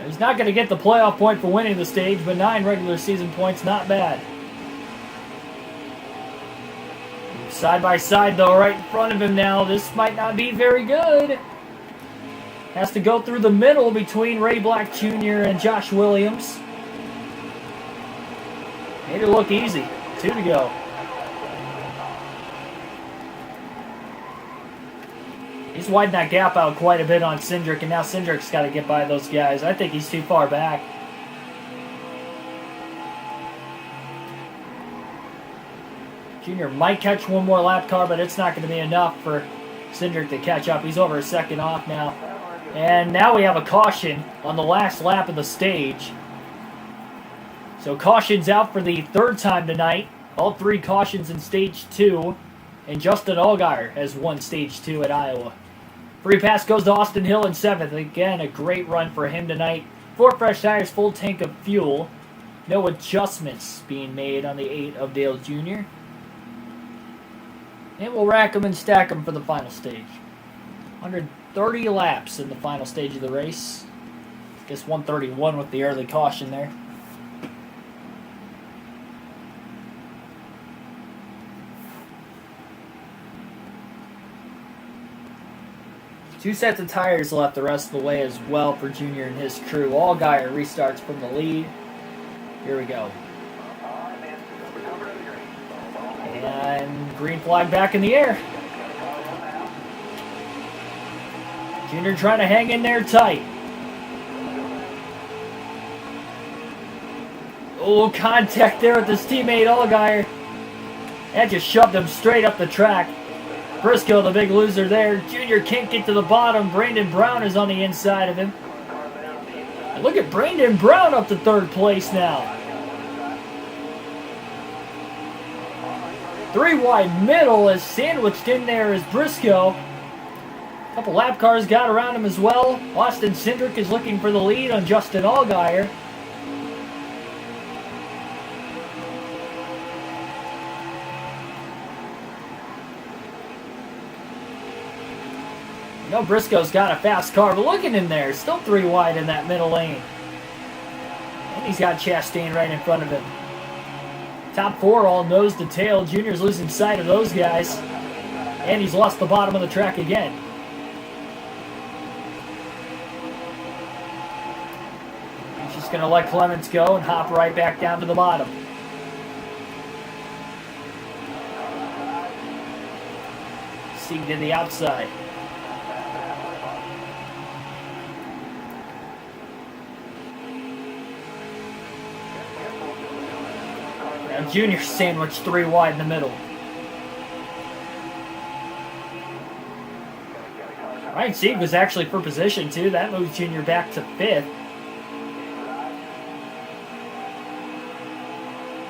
He's not going to get the playoff point for winning the stage, but 9 regular season points, not bad. Side by side, though, right in front of him now. This might not be very good. Has to go through the middle between Ray Black Jr. and Josh Williams. Made it look easy. 2 to go. He's widened that gap out quite a bit on Cindric, and now Cindric's got to get by those guys. I think he's too far back. Junior might catch one more lap car, but it's not going to be enough for Cindric to catch up. He's over a second off now. And now we have a caution on the last lap of the stage. So caution's out for the 3rd time tonight. All 3 cautions in stage 2. And Justin Allgaier has won stage 2 at Iowa. Free pass goes to Austin Hill in 7th. Again, a great run for him tonight. 4 fresh tires, full tank of fuel. No adjustments being made on the 8 of Dale Jr. And we'll rack them and stack them for the final stage. 130 laps in the final stage of the race. I guess 131 with the early caution there. Two sets of tires left the rest of the way as well for Junior and his crew. Allgaier restarts from the lead. Here we go. And green flag back in the air. Junior trying to hang in there tight. Oh, contact there with his teammate Allgaier. That just shoved him straight up the track. Briscoe, the big loser there. Junior can't get to the bottom. Brandon Brown is on the inside of him. And look at Brandon Brown up to 3rd place now. 3 wide middle is sandwiched in there is Briscoe. A couple lap cars got around him as well. Austin Cindric is looking for the lead on Justin Allgaier. You know Briscoe's got a fast car, but look at him there. Still 3 wide in that middle lane. And he's got Chastain right in front of him. Top 4 all nose to tail. Junior's losing sight of those guys. And he's lost the bottom of the track again. He's just going to let Clements go and hop right back down to the bottom. Sieg to the outside. Now Junior sandwiched 3 wide in the middle. Ryan Sieg was actually for position too. That moves Junior back to 5th.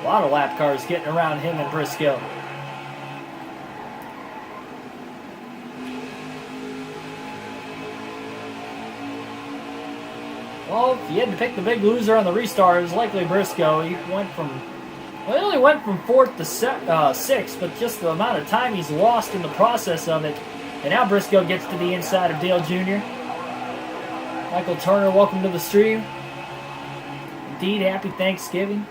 A lot of lap cars getting around him and Briscoe. Well, if you had to pick the big loser on the restart, it was likely Briscoe. He went from, well, he only went from 4th to 6th, but just the amount of time he's lost in the process of it. And now Briscoe gets to the inside of Dale Jr. Michael Turner, welcome to the stream. Indeed, happy Thanksgiving.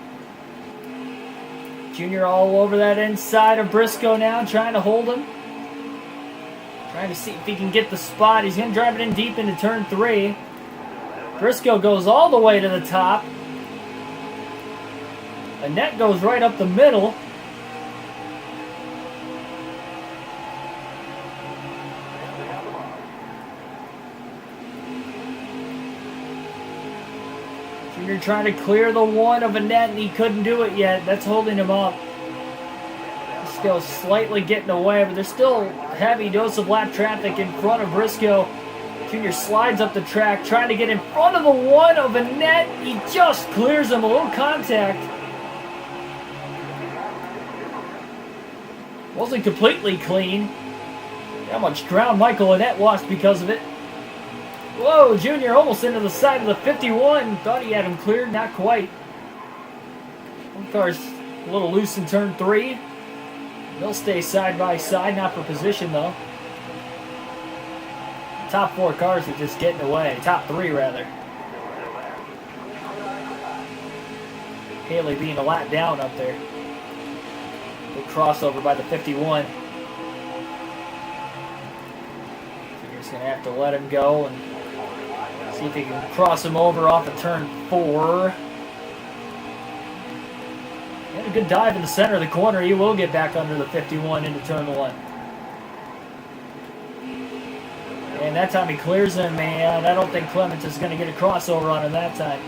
Junior all over that inside of Briscoe now, trying to hold him. Trying to see if he can get the spot. He's going to drive it in deep into turn 3. Briscoe goes all the way to the top. Annette goes right up the middle. Junior trying to clear the one of Annette, and he couldn't do it yet. That's holding him up. Briscoe slightly getting away, but there's still a heavy dose of lap traffic in front of Briscoe. Junior slides up the track, trying to get in front of the one of Annette. He just clears him, a little contact. Wasn't completely clean. How much ground Michael Annette lost because of it. Whoa, Junior almost into the side of the 51. Thought he had him cleared, not quite. One car's a little loose in turn 3. They'll stay side by side, not for position though. Top 4 cars are just getting away. Top 3 rather. Haley being a lap down up there. Good crossover by the 51. So you're just going to have to let him go and see if he can cross him over off of turn 4. And a good dive in the center of the corner. He will get back under the 51 into turn 1. And that time he clears him, and I don't think Clements is going to get a crossover on him that time.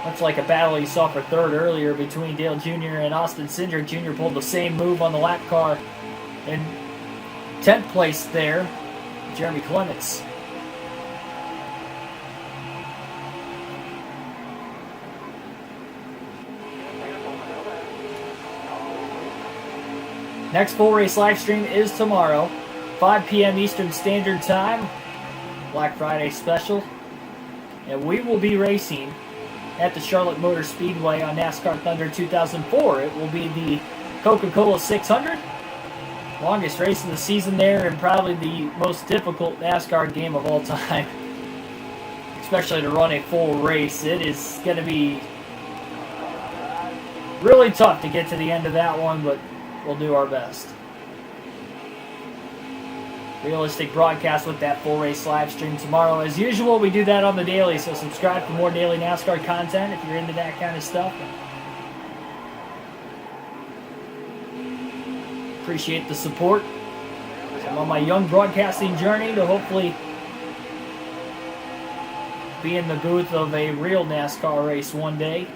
Much like a battle you saw for third earlier between Dale Jr. and Austin Cindric. Jr. pulled the same move on the lap car in 10th place there, Jeremy Clements. Next full race live stream is tomorrow, 5 p.m. Eastern Standard Time, Black Friday special. And we will be racing at the Charlotte Motor Speedway on NASCAR Thunder 2004. It will be the Coca-Cola 600. Longest race of the season there, and probably the most difficult NASCAR game of all time. Especially to run a full race. It is going to be really tough to get to the end of that one, but we'll do our best. Realistic broadcast with that full race live stream tomorrow. As usual, we do that on the daily, so subscribe for more daily NASCAR content if you're into that kind of stuff. Appreciate the support. So I'm on my young broadcasting journey to hopefully be in the booth of a real NASCAR race one day.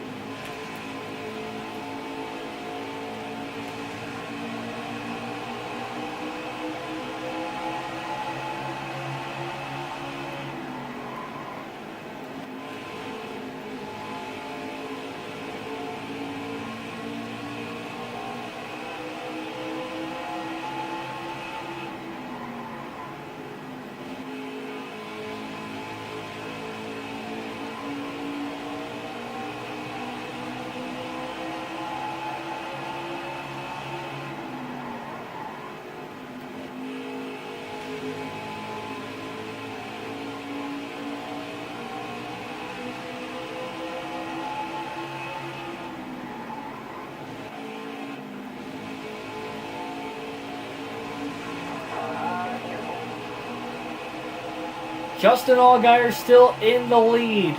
Justin Allgaier still in the lead.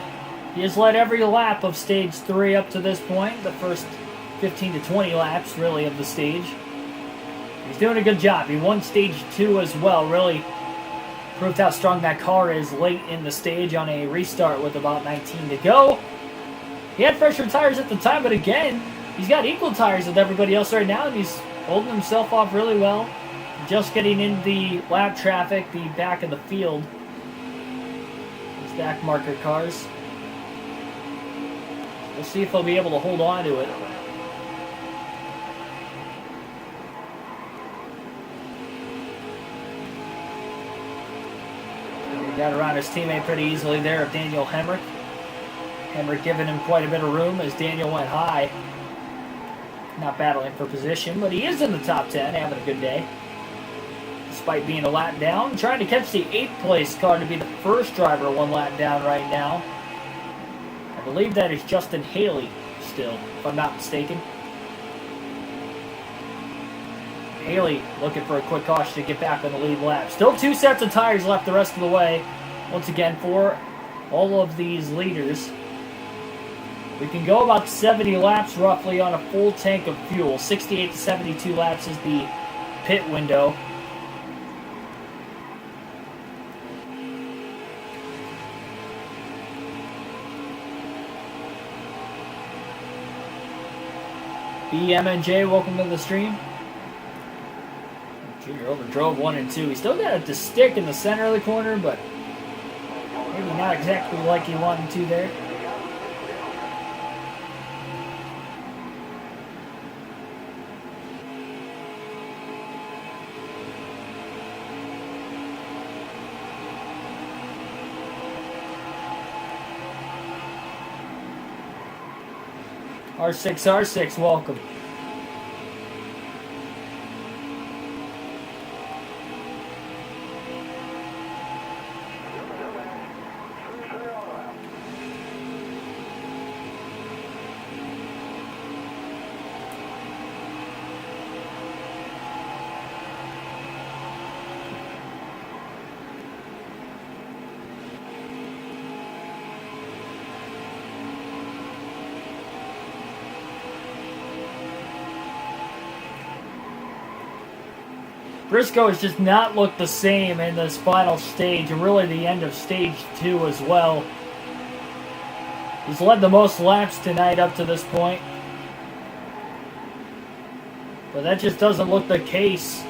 He has led every lap of Stage 3 up to this point, the first 15 to 20 laps, really, of the stage. He's doing a good job. He won Stage 2 as well, really proved how strong that car is late in the stage on a restart with about 19 to go. He had fresher tires at the time, but again, he's got equal tires with everybody else right now, and he's holding himself off really well. Just getting in the lap traffic, the back of the field. Back marker cars. We'll see if they'll be able to hold on to it. He got around his teammate pretty easily there of Daniel Hemrick. Hemrick giving him quite a bit of room as Daniel went high. Not battling for position, but he is in the top 10, having a good day. Despite being a lap down, trying to catch the 8th place car to be the first driver one lap down right now. I believe that is Justin Haley still, if I'm not mistaken. Haley looking for a quick caution to get back on the lead lap. Still 2 sets of tires left the rest of the way. Once again, for all of these leaders. We can go about 70 laps roughly on a full tank of fuel. 68 to 72 laps is the pit window. BMNJ, welcome to the stream. Junior overdrove 1 and 2. He still got it to stick in the center of the corner, but maybe not exactly like he wanted to there. R6, welcome. Briscoe has just not looked the same in this final stage, and really the end of stage 2 as well. He's led the most laps tonight up to this point. But that just doesn't look the case.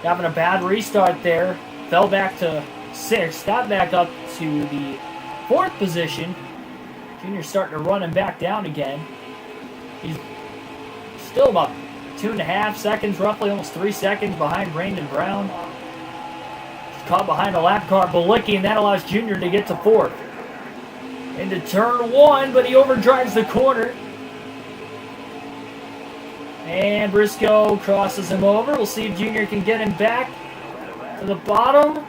Having a bad restart there. Fell back to 6th. Got back up to the 4th position. Junior's starting to run him back down again. He's still about 2.5 seconds, roughly almost 3 seconds behind Brandon Brown. He's caught behind a lap car, Balicki, and that allows Junior to get to 4th. Into turn 1, but he overdrives the corner. And Briscoe crosses him over. We'll see if Junior can get him back to the bottom.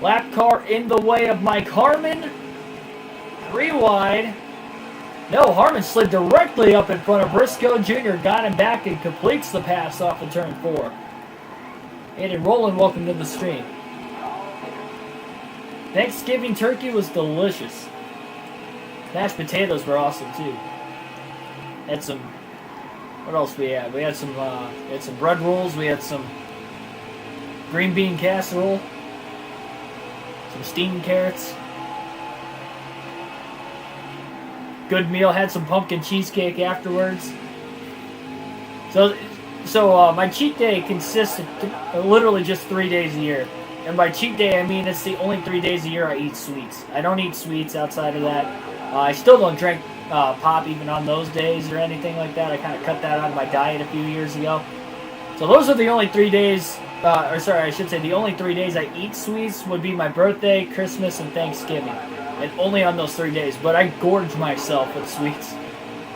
Lap car in the way of Mike Harmon. 3 wide. No, Harmon slid directly up in front of Briscoe. Jr. got him back and completes the pass off of turn 4. Aiden Rowland, welcome to the stream. Thanksgiving turkey was delicious. Mashed potatoes were awesome too. Had some. What else we had? We had some bread rolls. We had some green bean casserole. Some steamed carrots. Good meal. Had some pumpkin cheesecake afterwards. So my cheat day consists of literally just 3 days a year. And by cheat day, I mean it's the only 3 days a year I eat sweets. I don't eat sweets outside of that. I still don't drink pop even on those days or anything like that. I kind of cut that out of my diet a few years ago. So those are the only 3 days, the only 3 days I eat sweets would be my birthday, Christmas, and Thanksgiving. And only on those 3 days. But I gorge myself with sweets.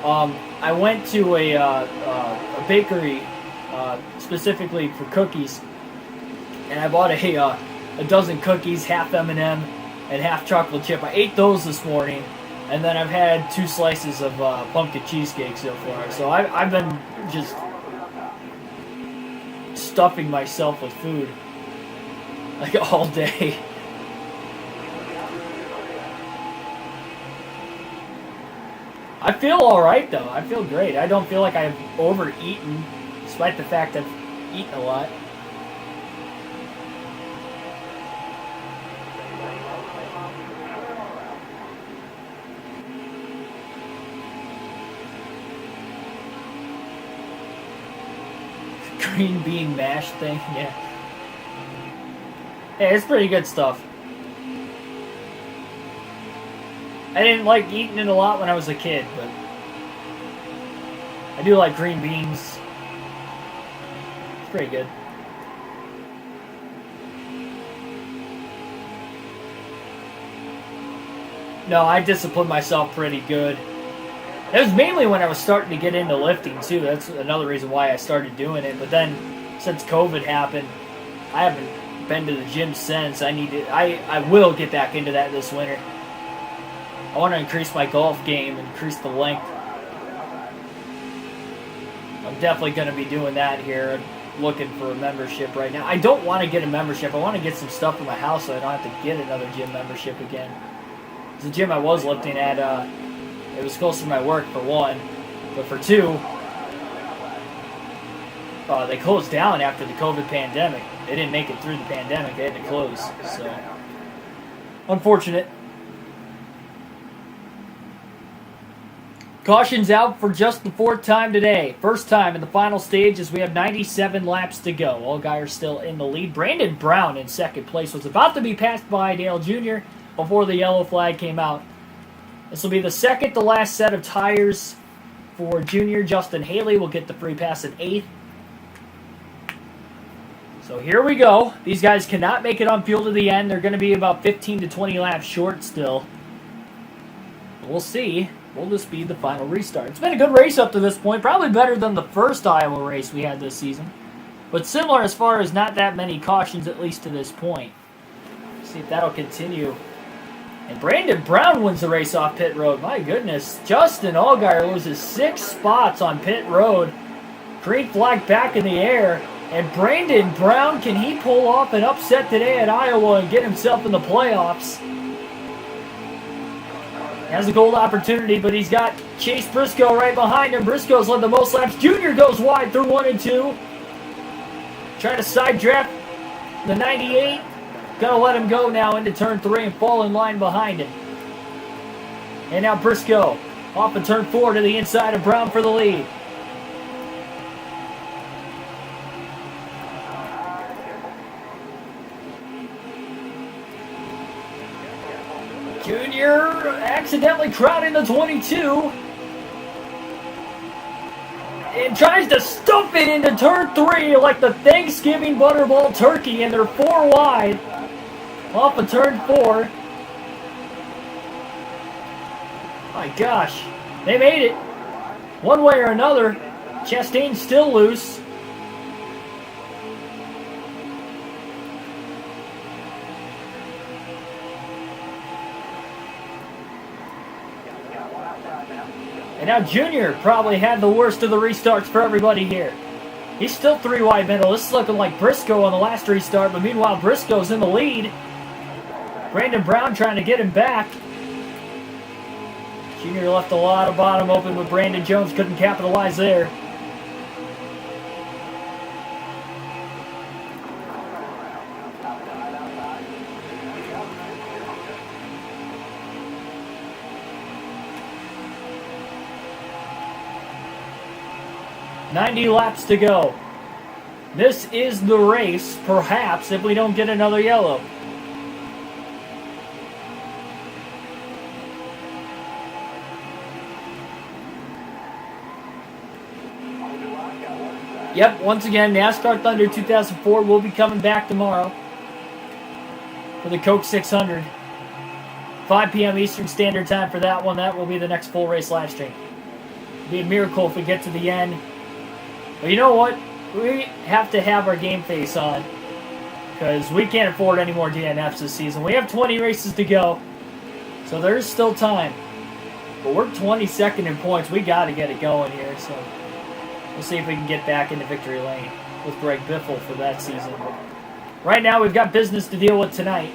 I went to a bakery specifically for cookies. And I bought a dozen cookies, half M&M and half chocolate chip. I ate those this morning. And then I've had 2 slices of pumpkin cheesecake so far. So I've been just stuffing myself with food like all day. I feel alright though. I feel great. I don't feel like I've overeaten, despite the fact I've eaten a lot. Green bean mash thing, yeah. Hey, it's pretty good stuff. I didn't like eating it a lot when I was a kid, but I do like green beans. It's pretty good. No, I disciplined myself pretty good. It was mainly when I was starting to get into lifting, too. That's another reason why I started doing it. But then, since COVID happened, I haven't been to the gym since. I will get back into that this winter. I want to increase my golf game, increase the length. I'm definitely going to be doing that here. I'm looking for a membership right now. I don't want to get a membership. I want to get some stuff for my house so I don't have to get another gym membership again. The gym I was lifting at, it was close to my work for one, but for two, they closed down after the COVID pandemic. They didn't make it through the pandemic. They had to close, so unfortunate. Caution's out for just the 4th time today. First time in the final stage as we have 97 laps to go. Allgaier still in the lead. Brandon Brown in second place was about to be passed by Dale Jr. before the yellow flag came out. This will be the second to last set of tires for Junior. Justin Haley will get the free pass in 8th. So here we go. These guys cannot make it on fuel to the end. They're going to be about 15 to 20 laps short still. We'll see. will this be the final restart? It's been a good race up to this point, probably better than the first Iowa race we had this season, but similar as far as not that many cautions, at least to this point. See if that'll continue. And Brandon Brown wins the race off pit road. My goodness. Justin Allgaier loses 6 spots on pit road. Green flag back in the air. And Brandon Brown, can he pull off an upset today at Iowa and get himself in the playoffs? Has a gold opportunity, but he's got Chase Briscoe right behind him. Briscoe's led the most laps. Junior goes wide through 1 and 2. Trying to side draft the 98. Gonna let him go now into turn 3 and fall in line behind him. And now Briscoe off of turn 4 to the inside of Brown for the lead. Junior accidentally crowding the 22. And tries to stuff it into turn 3 like the Thanksgiving Butterball turkey, and they're 4 wide off of turn 4. My gosh, they made it one way or another. Chastain's still loose. And now Junior probably had the worst of the restarts for everybody here. He's still 3 wide middle. This is looking like Briscoe on the last restart, but meanwhile Briscoe's in the lead. Brandon Brown trying to get him back. Junior left a lot of bottom open, but Brandon Jones couldn't capitalize there. "90 laps to go. This is the race, perhaps, if we don't get another yellow." Yep, once again, NASCAR Thunder 2004 will be coming back tomorrow for the Coke 600. 5 p.m. Eastern Standard Time for that one. That will be the next full race live stream. It'll be a miracle if we get to the end. But you know what? We have to have our game face on, because we can't afford any more DNFs this season. We have 20 races to go, so there's still time. But we're 22nd in points. We got to get it going here. So we'll see if we can get back into victory lane with Greg Biffle for that season. Right now, we've got business to deal with tonight.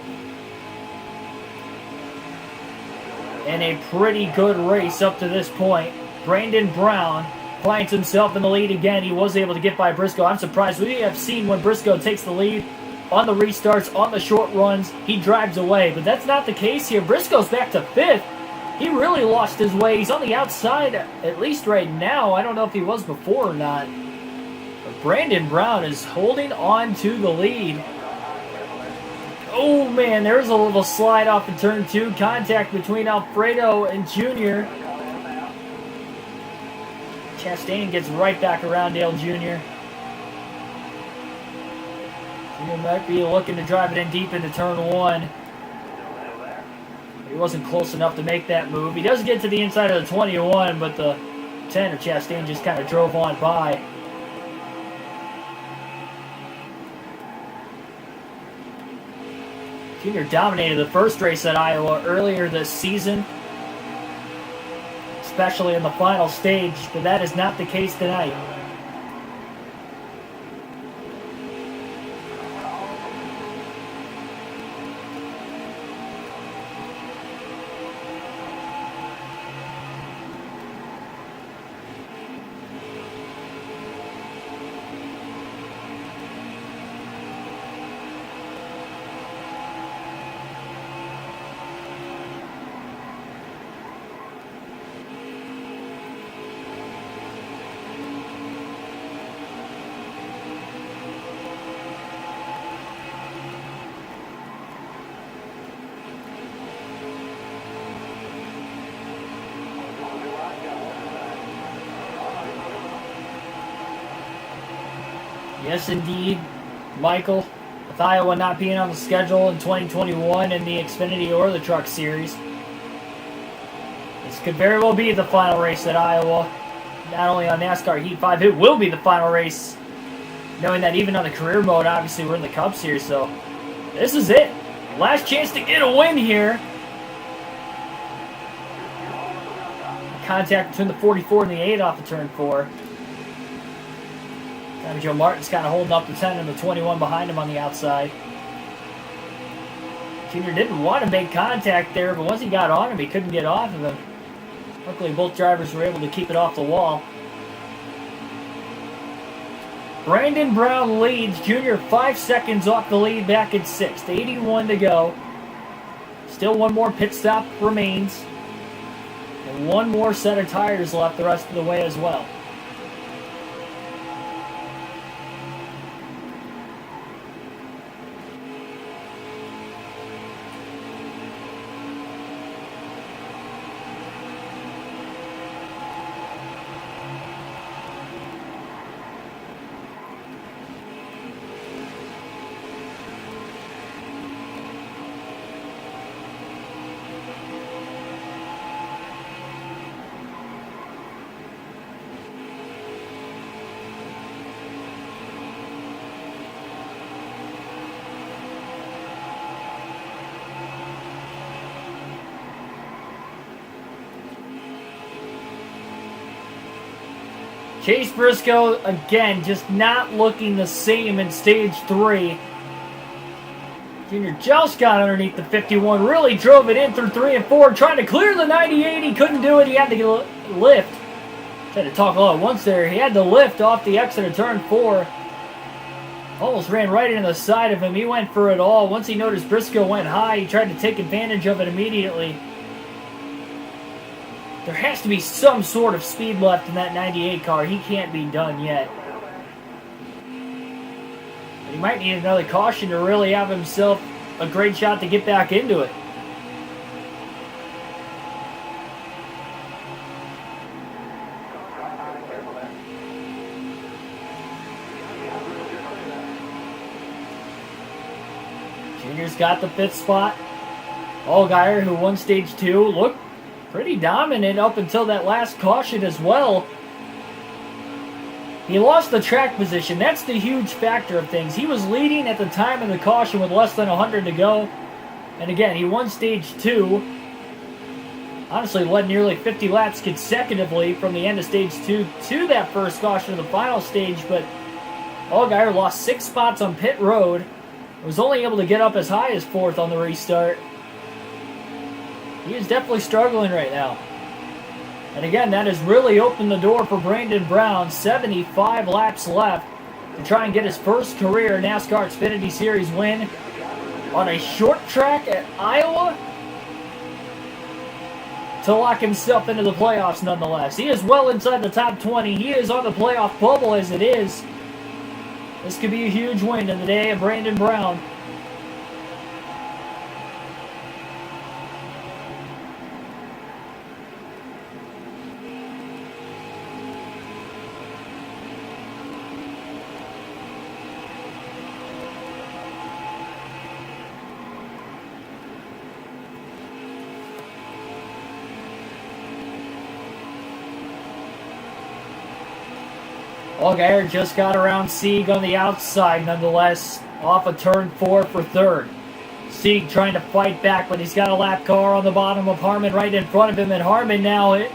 And a pretty good race up to this point. Brandon Brown finds himself in the lead again. He was able to get by Briscoe. I'm surprised. We have seen when Briscoe takes the lead on the restarts, on the short runs, he drives away. But that's not the case here. Briscoe's back to 5th. He really lost his way. He's on the outside, at least right now. I don't know if he was before or not. But Brandon Brown is holding on to the lead. Oh, man, there's a little slide off of turn 2. Contact between Alfredo and Junior. Chastain gets right back around Dale Jr. Jr. might be looking to drive it in deep into turn 1. He wasn't close enough to make that move. He does get to the inside of the 21, but the 10 of Chastain just kind of drove on by. Junior dominated the first race at Iowa earlier this season, especially in the final stage, but that is not the case tonight. Yes, indeed, Michael. With Iowa not being on the schedule in 2021 in the Xfinity or the Truck Series, it's This could very well be the final race at Iowa. Not only on NASCAR Heat 5, it will be the final race. Knowing that even on the career mode, obviously we're in the Cup Series, so this is it. Last chance to get a win here. Contact between the 44 and the 8 off of turn 4. Joe Martin's kind of holding up the 10 and the 21 behind him on the outside. Junior didn't want to make contact there, but once he got on him, he couldn't get off of him. Luckily, both drivers were able to keep it off the wall. Brandon Brown leads. Junior 5 seconds off the lead back in 6th. 81 to go. Still one more pit stop remains. And one more set of tires left the rest of the way as well. Chase Briscoe, again, just not looking the same in stage 3. Junior just got underneath the 51, really drove it in through 3 and 4, trying to clear the 98. He couldn't do it. He had to lift. Tried to talk all at once there. He had to lift off the exit of turn 4. Almost ran right into the side of him. He went for it all. Once he noticed Briscoe went high, he tried to take advantage of it immediately. There has to be some sort of speed left in that 98 car. He can't be done yet. But he might need another caution to really have himself a great shot to get back into it. Junior's got the 5th spot. Allgaier, who won stage 2, looked pretty dominant up until that last caution as well. He lost the track position. That's the huge factor of things. He was leading at the time of the caution with less than 100 to go. And again, he won stage 2. Honestly, led nearly 50 laps consecutively from the end of stage 2 to that first caution of the final stage. But Allgaier lost 6 spots on pit road. Was only able to get up as high as 4th on the restart. He is definitely struggling right now. And again, that has really opened the door for Brandon Brown. 75 laps left to try and get his first career NASCAR Xfinity Series win on a short track at Iowa to lock himself into the playoffs nonetheless. He is well inside the top 20. He is on the playoff bubble as it is. This could be a huge win in the day of Brandon Brown. Allgaier just got around Sieg on the outside nonetheless, off of turn 4 for 3rd. Sieg trying to fight back, but he's got a lap car on the bottom of Harmon right in front of him, and Harmon now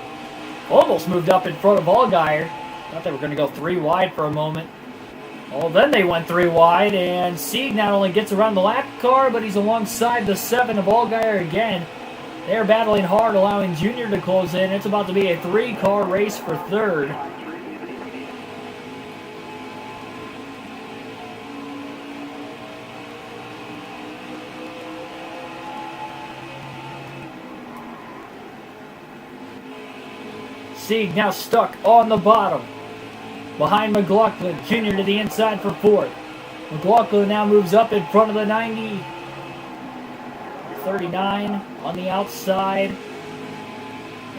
almost moved up in front of Allgaier. Thought they were going to go 3 wide for a moment. Well, then they went 3 wide, and Sieg not only gets around the lap car, but he's alongside the 7 of Allgaier again. They're battling hard, allowing Junior to close in. It's about to be a 3-car race for 3rd. Sieg now stuck on the bottom behind McLaughlin. Junior to the inside for 4th. McLaughlin now moves up in front of the 90. 39 on the outside.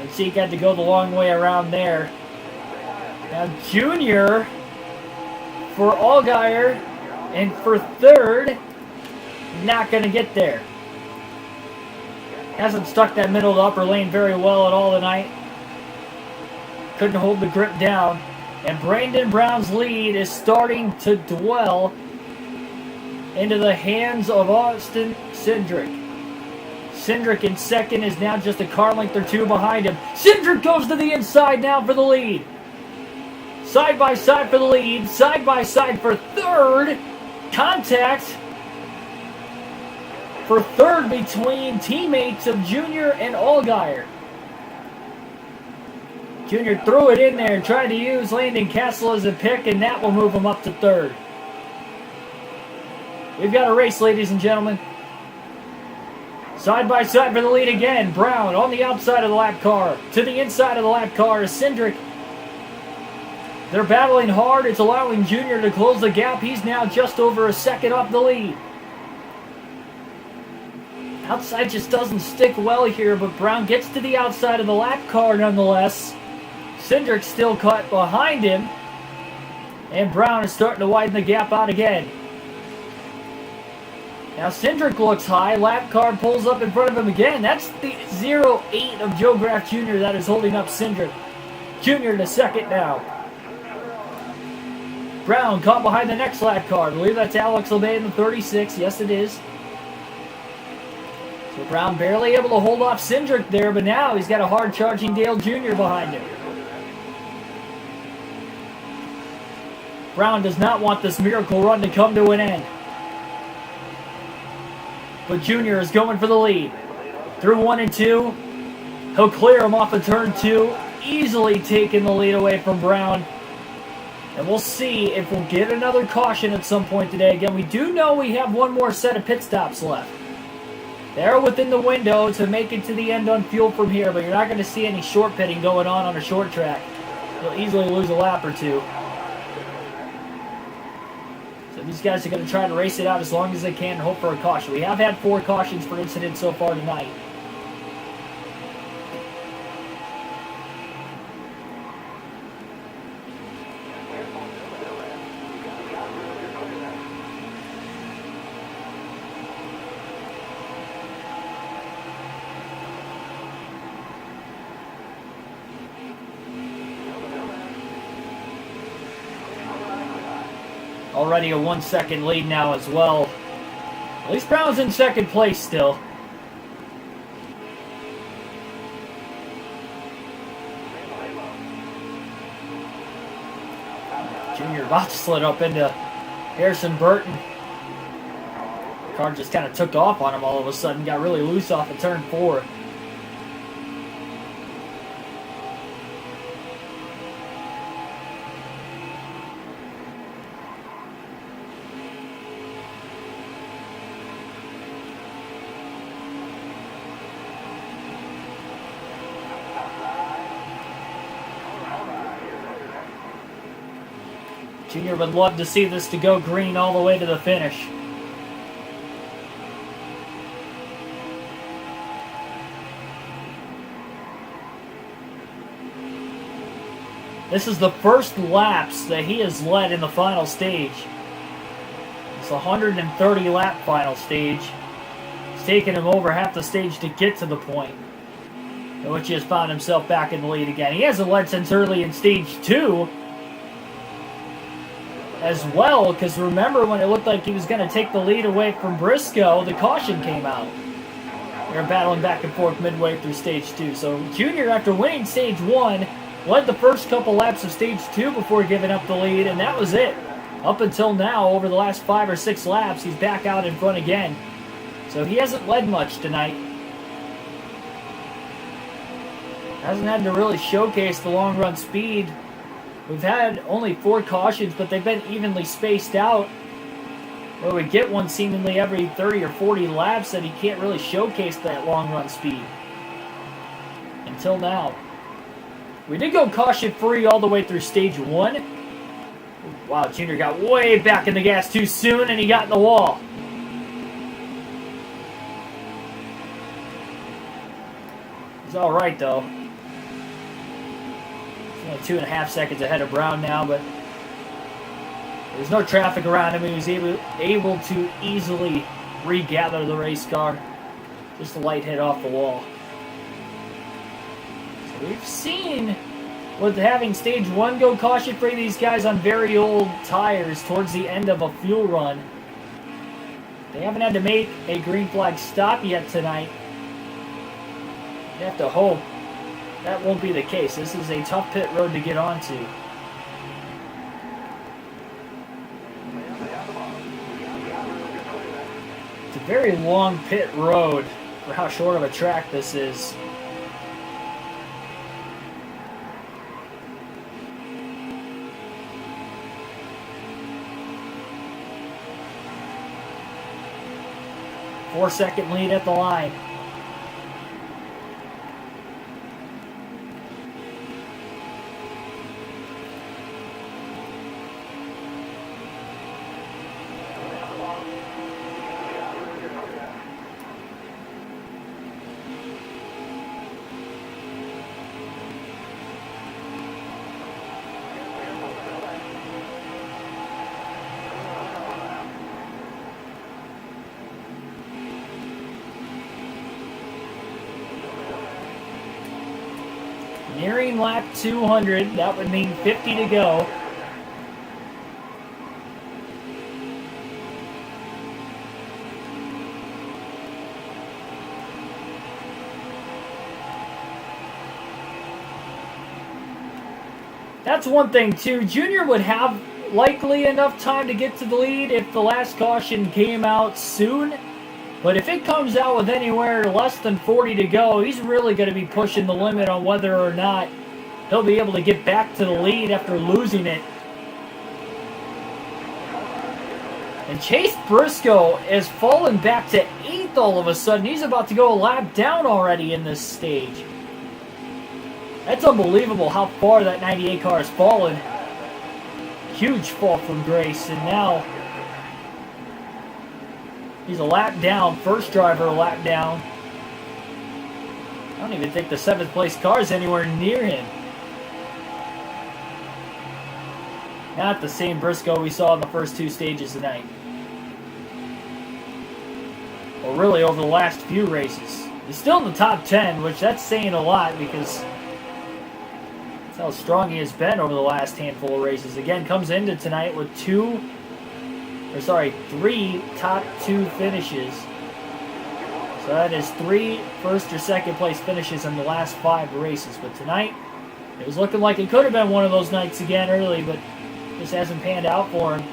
And Sieg had to go the long way around there. Now Junior for Allgaier and for 3rd. Not going to get there. Hasn't stuck that middle to upper lane very well at all tonight. Couldn't hold the grip down. And Brandon Brown's lead is starting to dwell into the hands of Austin Cindric. Cindric in second is now just a car length or two behind him. Cindric goes to the inside now for the lead. Side by side for the lead. Side by side for third. Contact for third between teammates of Junior and Allgaier. Junior threw it in there and tried to use Landon Castle as a pick, and that will move him up to third. We've got a race, ladies and gentlemen. Side by side for the lead again. Brown on the outside of the lap car. To the inside of the lap car is Cindric. They're battling hard. It's allowing Junior to close the gap. He's now just over a second off the lead. Outside just doesn't stick well here, but Brown gets to the outside of the lap car nonetheless. Cindric still caught behind him. And Brown is starting to widen the gap out again. Now Cindric looks high. Lap car pulls up in front of him again. That's the 0.8 of Joe Graff Jr. that is holding up Cindric. Jr. to second now. Brown caught behind the next lap car. I believe that's Alex LeMay in the 36. Yes, it is. So Brown barely able to hold off Cindric there, but now he's got a hard-charging Dale Jr. behind him. Brown does not want this miracle run to come to an end. But Junior is going for the lead. Through 1 and 2. He'll clear him off of turn 2. Easily taking the lead away from Brown. And we'll see if we'll get another caution at some point today. Again, we do know we have one more set of pit stops left. They're within the window to make it to the end on fuel from here, but you're not going to see any short pitting going on a short track. You'll easily lose a lap or two. So these guys are going to try to race it out as long as they can and hope for a caution. We have had 4 cautions for incidents so far tonight. Already a 1 second lead now as well. At least Brown's in second place still. Junior about to slid up into Harrison Burton. The car just kind of took off on him all of a sudden. Got really loose off of turn 4. Junior would love to see this to go green all the way to the finish. This is the first laps that he has led in the final stage. It's a 130 lap final stage. It's taken him over half the stage to get to the point in which he has found himself back in the lead again. He hasn't led since early in stage 2. As well, because remember when it looked like he was going to take the lead away from Briscoe, the caution came out. They were battling back and forth midway through stage 2. So Junior, after winning stage 1, led the first couple laps of stage 2 before giving up the lead, and that was it. Up until now, over the last 5 or 6 laps, he's back out in front again. So he hasn't led much tonight. Hasn't had to really showcase the long run speed. We've had only 4 cautions, but they've been evenly spaced out. Where we get one seemingly every 30 or 40 laps that he can't really showcase that long run speed. Until now. We did go caution free all the way through stage 1. Wow, Junior got way back in the gas too soon and he got in the wall. He's alright though. 2.5 seconds ahead of Brown now, but there's no traffic around him. He was able to easily regather the race car. Just a light hit off the wall. So we've seen with having stage 1 go caution free these guys on very old tires towards the end of a fuel run. They haven't had to make a green flag stop yet tonight. You have to hope that won't be the case. This is a tough pit road to get onto. It's a very long pit road for how short of a track this is. Four-second lead at the line. Nearing lap 200, that would mean 50 to go. That's one thing too. Junior would have likely enough time to get to the lead if the last caution came out soon. But if it comes out with anywhere less than 40 to go, he's really going to be pushing the limit on whether or not he'll be able to get back to the lead after losing it. And Chase Briscoe has fallen back to 8th all of a sudden. He's about to go a lap down already in this stage. That's unbelievable how far that 98 car has fallen. Huge fall from grace, and now he's a lap down, first driver a lap down. I don't even think the 7th place car is anywhere near him. Not the same Briscoe we saw in the first 2 stages tonight. Or really over the last few races. He's still in the top 10, which that's saying a lot because that's how strong he has been over the last handful of races. Again, comes into tonight with 3 top 2 finishes. So that is 3 first or second place finishes in the last 5 races. But tonight, it was looking like it could have been one of those nights again early, but just hasn't panned out for him.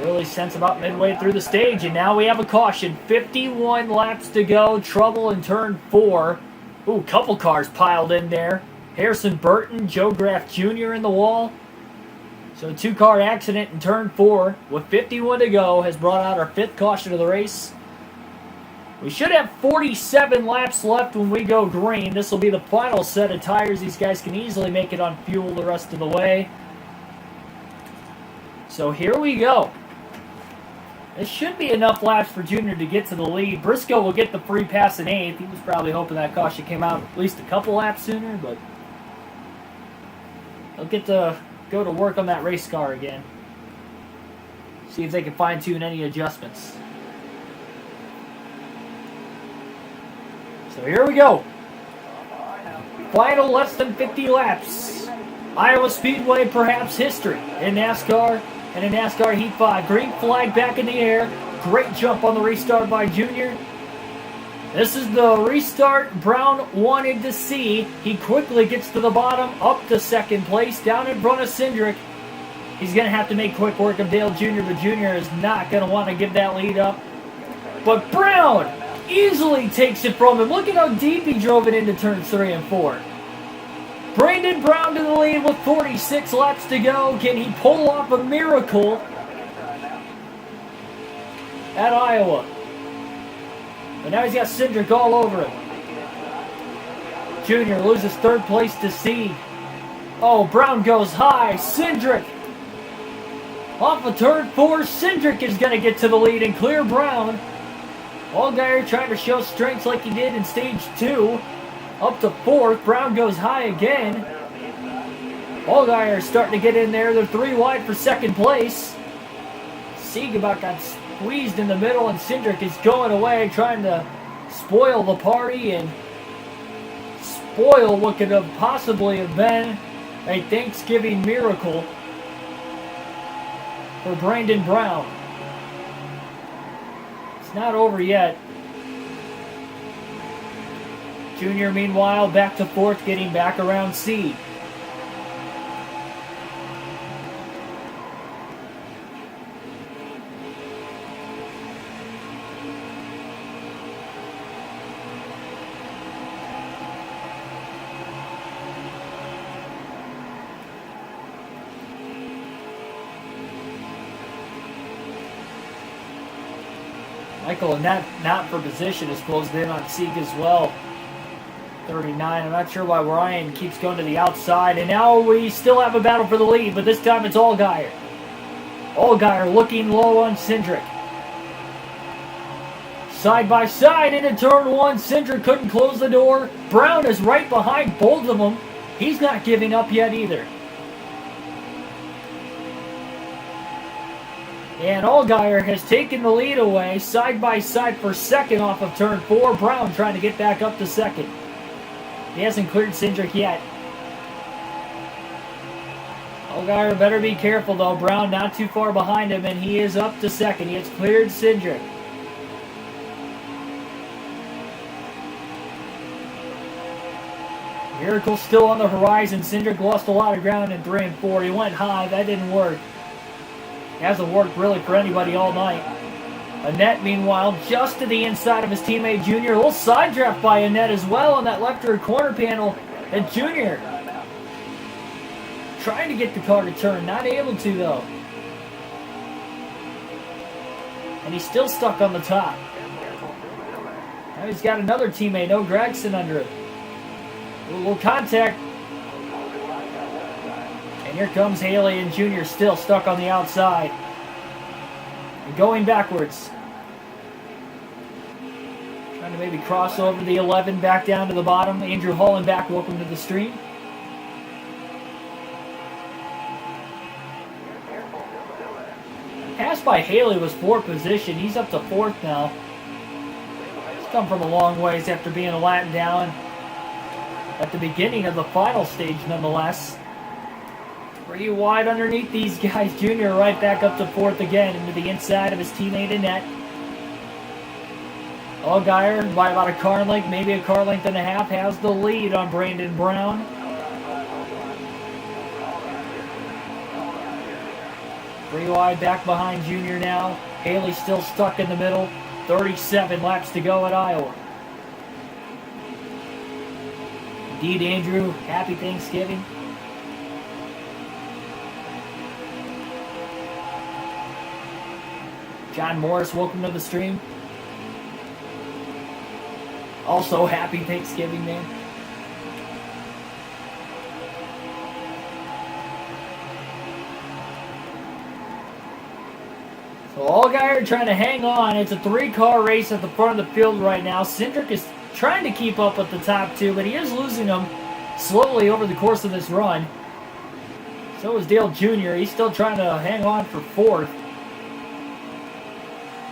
Really since about midway through the stage, and now we have a caution. 51 laps to go. Trouble in turn 4. Ooh, couple cars piled in there. Harrison Burton, Joe Graff Jr. in the wall. So a 2-car accident in turn 4 with 51 to go has brought out our 5th caution of the race. We should have 47 laps left when we go green. This will be the final set of tires. These guys can easily make it on fuel the rest of the way. So here we go. This should be enough laps for Junior to get to the lead. Briscoe will get the free pass in 8th. He was probably hoping that caution came out at least a couple laps sooner, but he'll get to go to work on that race car again. See if they can fine-tune any adjustments. So here we go. Final less than 50 laps. Iowa Speedway, perhaps history in NASCAR and in NASCAR Heat 5. Green flag back in the air. Great jump on the restart by Junior. This is the restart Brown wanted to see. He quickly gets to the bottom, up to second place, down in front of Cindric. He's going to have to make quick work of Dale Jr., but Jr. is not going to want to give that lead up. But Brown easily takes it from him. Look at how deep he drove it into turns 3 and 4. Brandon Brown to the lead with 46 laps to go. Can he pull off a miracle at Iowa? But now he's got Cindric all over him. Junior loses 3rd place to Seed. Oh, Brown goes high. Cindric off of turn 4. Cindric is going to get to the lead and clear Brown. Allgaier trying to show strength like he did in stage 2. Up to 4th. Brown goes high again. Allgaier starting to get in there. They're 3 wide for 2nd place. Sieg about got squeezed in the middle, and Cindric is going away, trying to spoil the party and spoil what could have possibly have been a Thanksgiving miracle for Brandon Brown. It's not over yet. Junior, meanwhile, back to fourth, getting back around seed. Michael, and that not for position, is closed in on Sieg as well. 39. I'm not sure why Ryan keeps going to the outside. And now we still have a battle for the lead, but this time it's Allgaier. Allgaier looking low on Cindric. Side by side into turn one. Cindric couldn't close the door. Brown is right behind both of them. He's not giving up yet either. And Allgaier has taken the lead away, side by side for second off of turn four. Brown trying to get back up to second. He hasn't cleared Cindric yet. Allgaier better be careful though. Brown not too far behind him, and he is up to second. He has cleared Cindric. Miracle still on the horizon. Cindric lost a lot of ground in 3 and 4. He went high. That didn't work. It hasn't worked really for anybody all night. Annette, meanwhile, just to the inside of his teammate Junior. A little side draft by Annette as well on that left rear corner panel. And Junior trying to get the car to turn. Not able to, though. And he's still stuck on the top. Now he's got another teammate, no Gregson under it. A little contact. And here comes Haley and Junior still stuck on the outside. And going backwards. Trying to maybe cross over the 11 back down to the bottom. Andrew Hollenbach, welcome to the stream. Pass by Haley was fourth position. He's up to fourth now. He's come from a long ways after being a lap down at the beginning of the final stage nonetheless. Pretty wide underneath these guys. Junior right back up to fourth again into the inside of his teammate Annette. Allgaier by about a car length, maybe a car length and a half, has the lead on Brandon Brown. Pretty wide back behind Junior now. Haley still stuck in the middle. 37 laps to go at Iowa. Indeed, Andrew, happy Thanksgiving. John Morris, welcome to the stream. Also, happy Thanksgiving, man. So Allgaier trying to hang on. It's a 3-car race at the front of the field right now. Cindric is trying to keep up with the top two, but he is losing them slowly over the course of this run. So is Dale Jr. He's still trying to hang on for fourth.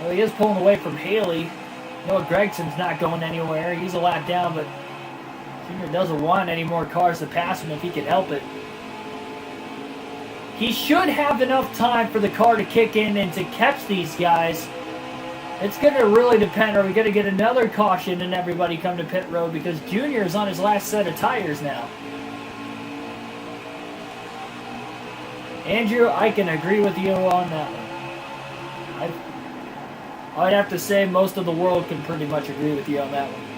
Well, he is pulling away from Haley. Noah Gregson's not going anywhere. He's a lap down, but Junior doesn't want any more cars to pass him if he can help it. He should have enough time for the car to kick in and to catch these guys. It's going to really depend. Are we going to get another caution and everybody come to pit road? Because Junior is on his last set of tires now. Andrew, I can agree with you on that one. I'd have to say most of the world can pretty much agree with you on that one.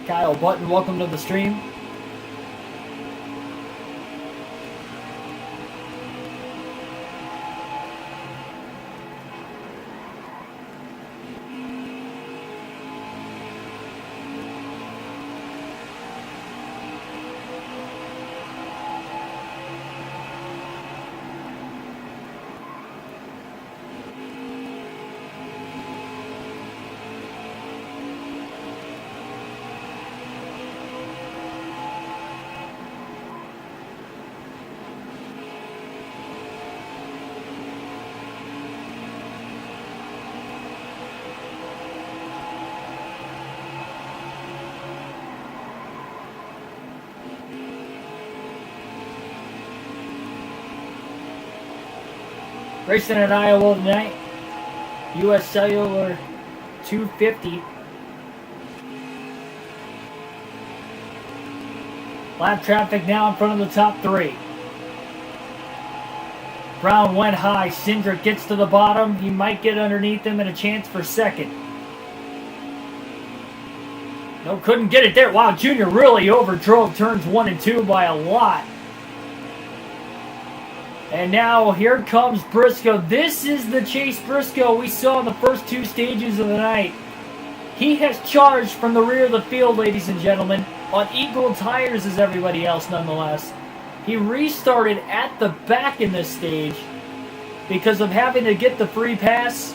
Kyle Button, welcome to the stream. Racing at Iowa tonight. U.S. Cellular 250. Lap traffic now in front of the top three. Brown went high. Cindric gets to the bottom. He might get underneath him and a chance for second. No, couldn't get it there. Wow, Junior really overdrove turns 1 and 2 by a lot. And now here comes Briscoe. This is the Chase Briscoe we saw in the first two stages of the night. He has charged from the rear of the field, ladies and gentlemen, on equal tires as everybody else nonetheless. He restarted at the back in this stage because of having to get the free pass.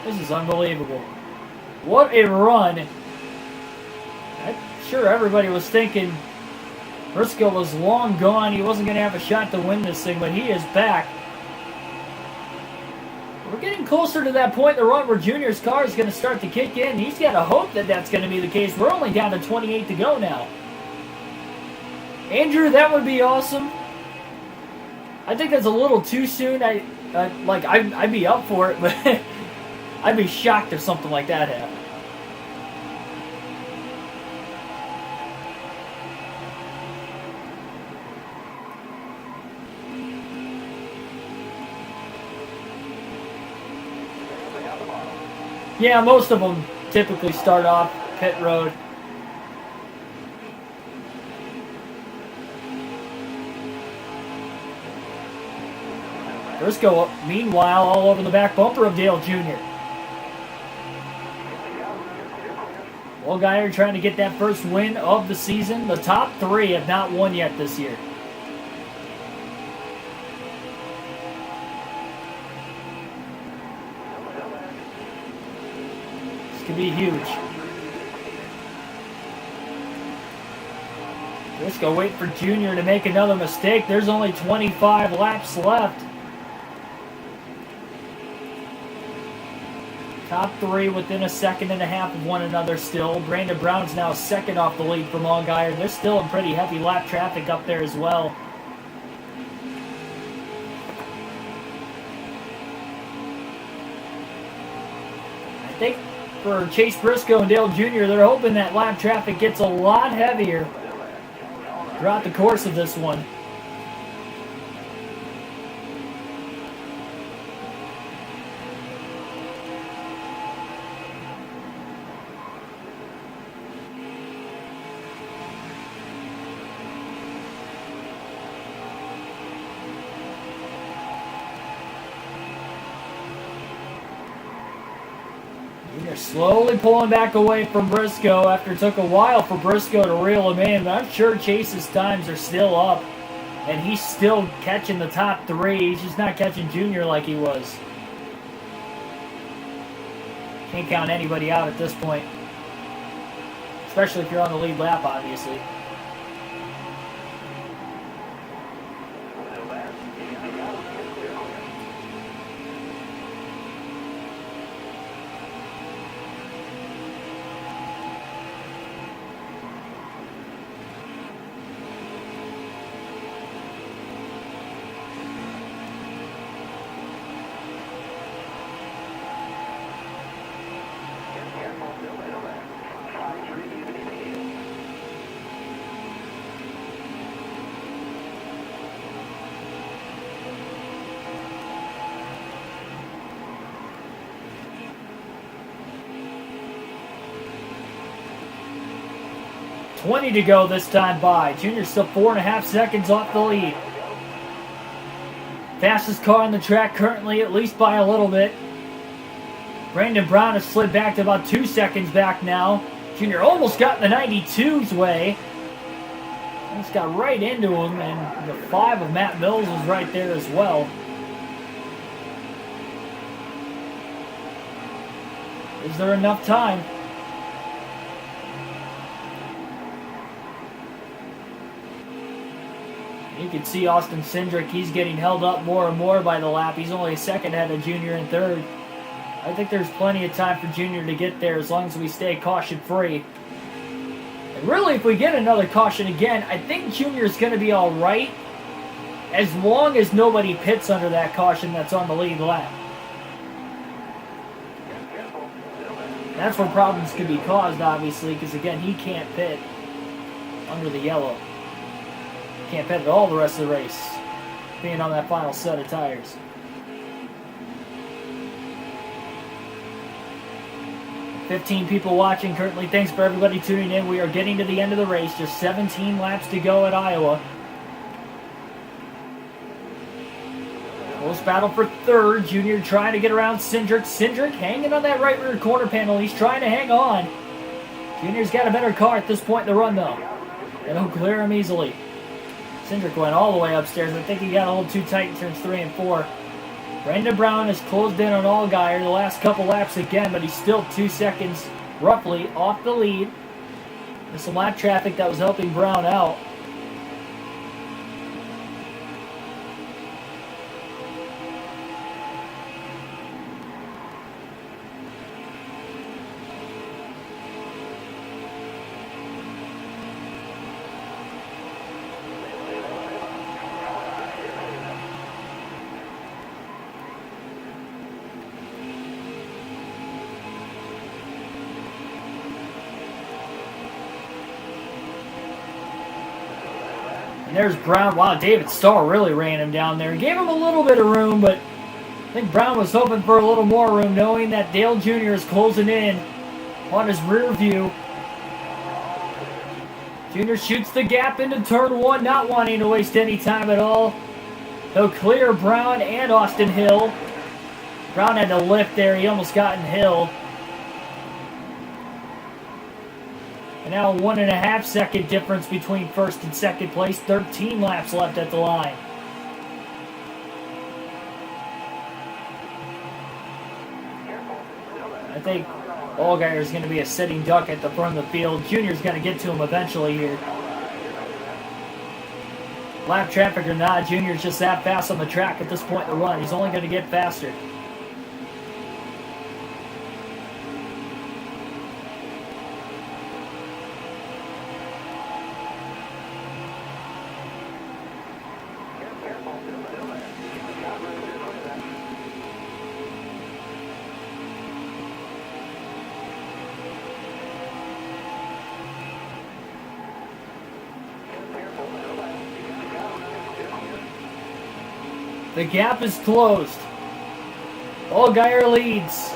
This is unbelievable. What a run. I'm sure everybody was thinking Briscoe was long gone. He wasn't going to have a shot to win this thing, but he is back. We're getting closer to that point in the run where Junior's car is going to start to kick in. He's got to hope that that's going to be the case. We're only down to 28 to go now. Andrew, that would be awesome. I think that's a little too soon. I'd be up for it, but I'd be shocked if something like that happened. Yeah, most of them typically start off pit road. Briscoe, meanwhile, all over the back bumper of Dale Jr. Allgaier trying to get that first win of the season. The top three have not won yet this year. Could be huge. Briscoe wait for Junior to make another mistake. There's only 25 laps left. Top three within a second and a half of one another still. Brandon Brown's now second off the lead from Allgaier. There's still a pretty heavy lap traffic up there as well. I think for Chase Briscoe and Dale Jr., they're hoping that lap traffic gets a lot heavier throughout the course of this one. They're slowly pulling back away from Briscoe after it took a while for Briscoe to reel him in. But I'm sure Chase's times are still up. And he's still catching the top three. He's just not catching Junior like he was. Can't count anybody out at this point. Especially if you're on the lead lap, obviously. .20 to go this time by. Junior's still 4.5 seconds off the lead. Fastest car on the track currently, at least by a little bit. Brandon Brown has slid back to about 2 seconds back now. Junior almost got in the 92's way. Almost got right into him, and the 5 of Matt Mills was right there as well. Is there enough time? You can see Austin Cindric, he's getting held up more and more by the lap. He's only a second ahead of Junior in third. I think there's plenty of time for Junior to get there as long as we stay caution-free. And really, if we get another caution again, I think Junior's going to be all right as long as nobody pits under that caution that's on the lead lap. That's where problems could be caused, obviously, because again, he can't pit under the yellow. Can't pit at all the rest of the race, being on that final set of tires. "15 people watching currently. Thanks for everybody tuning in. We are getting to the end of the race. Just 17 laps to go at Iowa. Close battle for third. Junior trying to get around Cindric. Cindric hanging on that right rear corner panel. He's trying to hang on. Junior's got a better car at this point in the run, though. They don't clear him easily. Cindric went all the way upstairs. I think he got a little too tight in turns 3 and 4. Brandon Brown has closed in on Allgaier the last couple laps again, but he's still 2 seconds roughly off the lead. There's some lap traffic that was helping Brown out. And there's Brown. Wow, David Starr really ran him down there. Gave him a little bit of room, but I think Brown was hoping for a little more room, knowing that Dale Jr. is closing in on his rear view. Jr. shoots the gap into turn 1, not wanting to waste any time at all. He'll clear Brown and Austin Hill. Brown had to lift there. He almost got in Hill. And now a 1.5 second difference between first and second place. 13 laps left at the line. I think Allgaier is going to be a sitting duck at the front of the field. Junior's going to get to him eventually here. Lap traffic or not, Junior's just that fast on the track at this point in the run. He's only going to get faster. The gap is closed. Allgaier leads.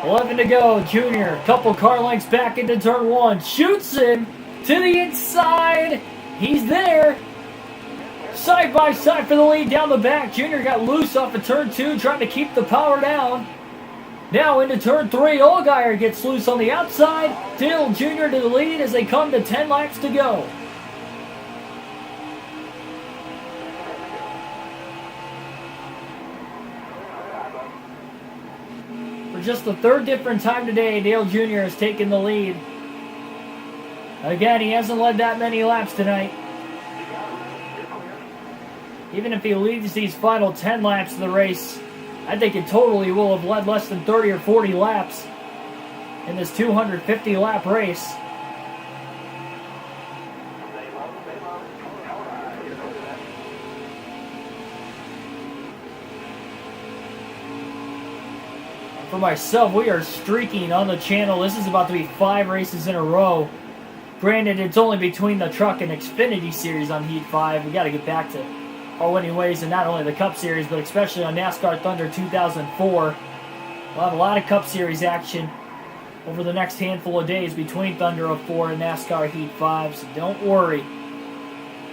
11 to go. Junior, couple car lengths back into turn 1. Shoots him to the inside. He's there. Side by side for the lead down the back. Junior got loose off of turn 2, trying to keep the power down. Now into turn 3. Allgaier gets loose on the outside. Dale Jr. to the lead as they come to 10 laps to go. Just the third different time today, Dale Jr. has taken the lead. Again, he hasn't led that many laps tonight. Even if he leads these final 10 laps of the race, I think it totally will have led less than 30 or 40 laps in this 250 lap race. For myself, we are streaking on the channel. This is about to be 5 races in a row. Granted, it's only between the Truck and Xfinity series on Heat 5. We got to get back to our winning ways, and not only the Cup Series, but especially on NASCAR Thunder 2004. We'll have a lot of Cup Series action over the next handful of days between Thunder 04 and NASCAR Heat 5, so don't worry.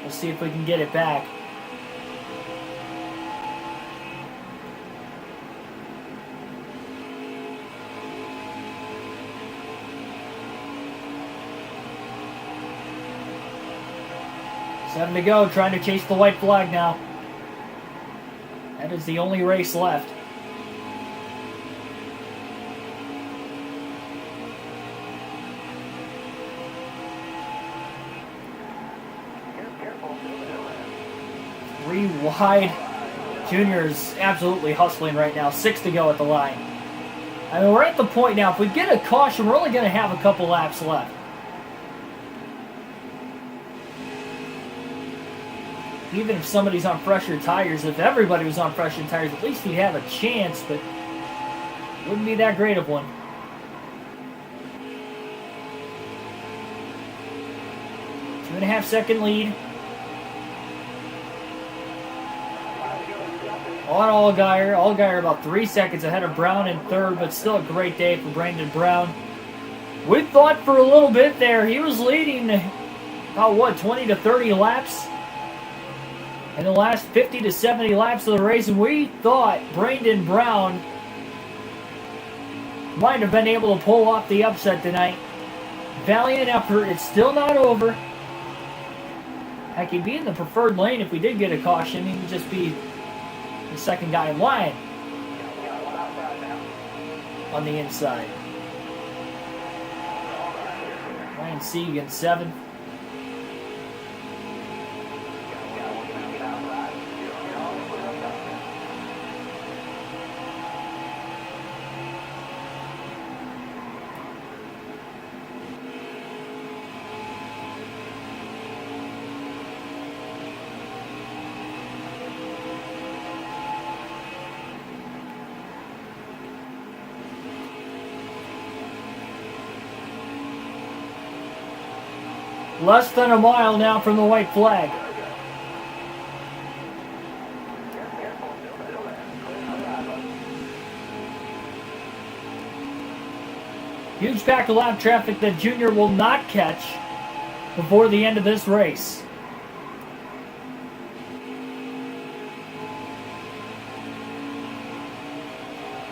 We'll see if we can get it back. Seven to go, trying to chase the white flag now. That is the only race left. Three wide. Junior's absolutely hustling right now. 6 to go at the line. I mean, we're at the point now, if we get a caution, we're only going to have a couple laps left. Even if somebody's on fresher tires, if everybody was on fresher tires, at least he'd have a chance, but wouldn't be that great of one. Two-and-a-half second lead. On Allgaier. Allgaier about 3 seconds ahead of Brown in third, but still a great day for Brandon Brown. We thought for a little bit there he was leading about, 20 to 30 laps in the last 50 to 70 laps of the race, and we thought Brandon Brown might have been able to pull off the upset tonight. Valiant effort. It's still not over. Heck, he'd be in the preferred lane if we did get a caution. He would just be the second guy in line on the inside. Ryan Sieg in 7th. Less than a mile now from the white flag. Huge pack of lap traffic that Junior will not catch before the end of this race.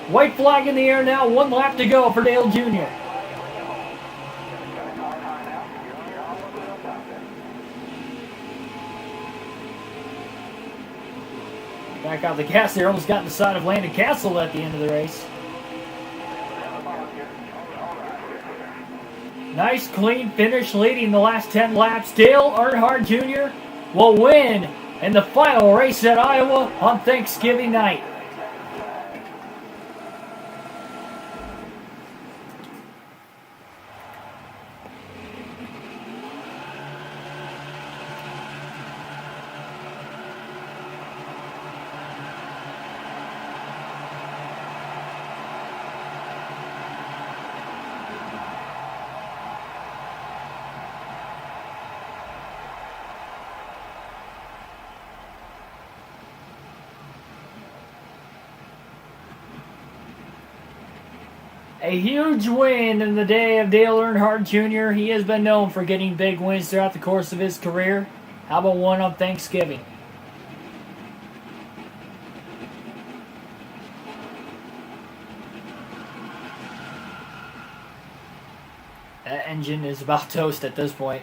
White flag in the air now, 1 lap to go for Dale Jr. Back out the gas there, almost got in the side of Landon Castle at the end of the race. Nice clean finish leading the last 10 laps. Dale Earnhardt Jr. will win in the final race at Iowa on Thanksgiving night. A huge win in the day of Dale Earnhardt Jr. He has been known for getting big wins throughout the course of his career. How about one on Thanksgiving? That engine is about toast at this point.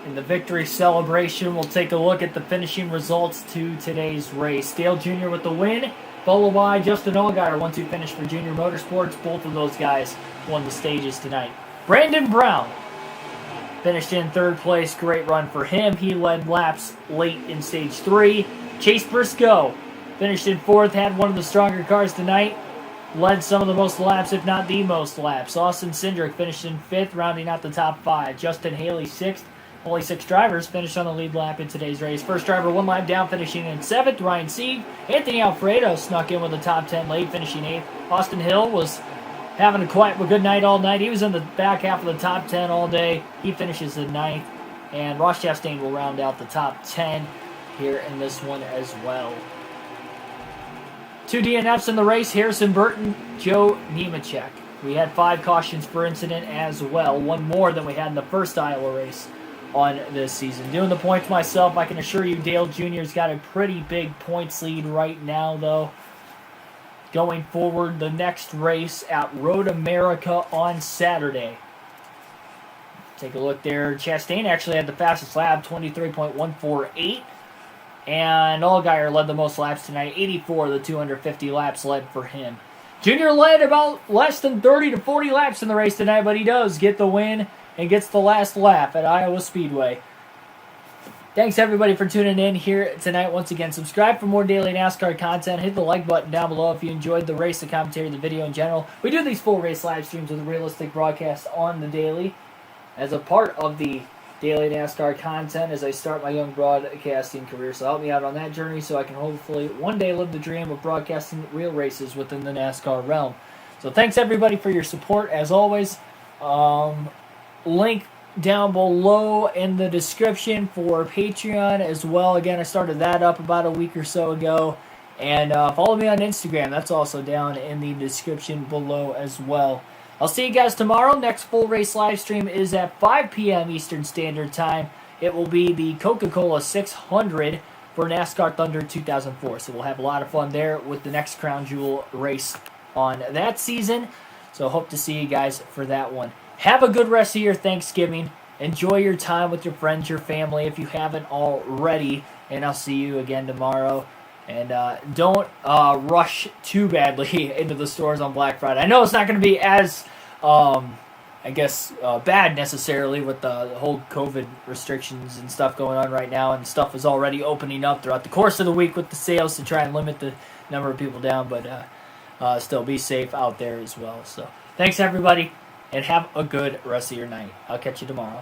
In the victory celebration, we'll take a look at the finishing results to today's race. Dale Jr. with the win, followed by Justin Allgaier, 1-2 finish for Junior Motorsports. Both of those guys won the stages tonight. Brandon Brown finished in third place. Great run for him. He led laps late in stage 3. Chase Briscoe finished in 4th, had one of the stronger cars tonight. Led some of the most laps, if not the most laps. Austin Cindric finished in 5th, rounding out the top 5. Justin Haley 6th. Only 6 drivers finished on the lead lap in today's race. First driver 1 lap down, finishing in 7th, Ryan Sieg. Anthony Alfredo snuck in with the top 10 late, finishing 8th. Austin Hill was having a good night all night. He was in the back half of the top 10 all day. He finishes in 9th. And Ross Chastain will round out the top 10 here in this one as well. 2 DNFs in the race, Harrison Burton, Joe Nemechek. We had 5 cautions per incident as well, 1 more than we had in the first Iowa race on this season. Doing the points myself, I can assure you Dale Jr.'s got a pretty big points lead right now, though. Going forward, the next race at Road America on Saturday. Take a look there. Chastain actually had the fastest lap, 23.148. And Allgaier led the most laps tonight, 84 of the 250 laps led for him. Junior led about less than 30 to 40 laps in the race tonight, but he does get the win and gets the last lap at Iowa Speedway. Thanks everybody for tuning in here tonight. Once again, subscribe for more daily NASCAR content. Hit the like button down below if you enjoyed the race, the commentary, the video in general. We do these full race live streams with a realistic broadcast on the daily as a part of the daily NASCAR content as I start my young broadcasting career. So help me out on that journey so I can hopefully one day live the dream of broadcasting real races within the NASCAR realm. So thanks everybody for your support as always. Link down below in the description for Patreon as well. Again, I started that up about a week or so ago. And follow me on Instagram. That's also down in the description below as well. I'll see you guys tomorrow. Next full race live stream is at 5 p.m. Eastern Standard Time. It will be the Coca-Cola 600 for NASCAR Thunder 2004. So we'll have a lot of fun there with the next Crown Jewel race on that season. So hope to see you guys for that one. Have a good rest of your Thanksgiving. Enjoy your time with your friends, your family, if you haven't already. And I'll see you again tomorrow. And don't rush too badly into the stores on Black Friday. I know it's not going to be as, bad necessarily with the whole COVID restrictions and stuff going on right now. And stuff is already opening up throughout the course of the week with the sales to try and limit the number of people down. But still be safe out there as well. So thanks, everybody, and have a good rest of your night. I'll catch you tomorrow.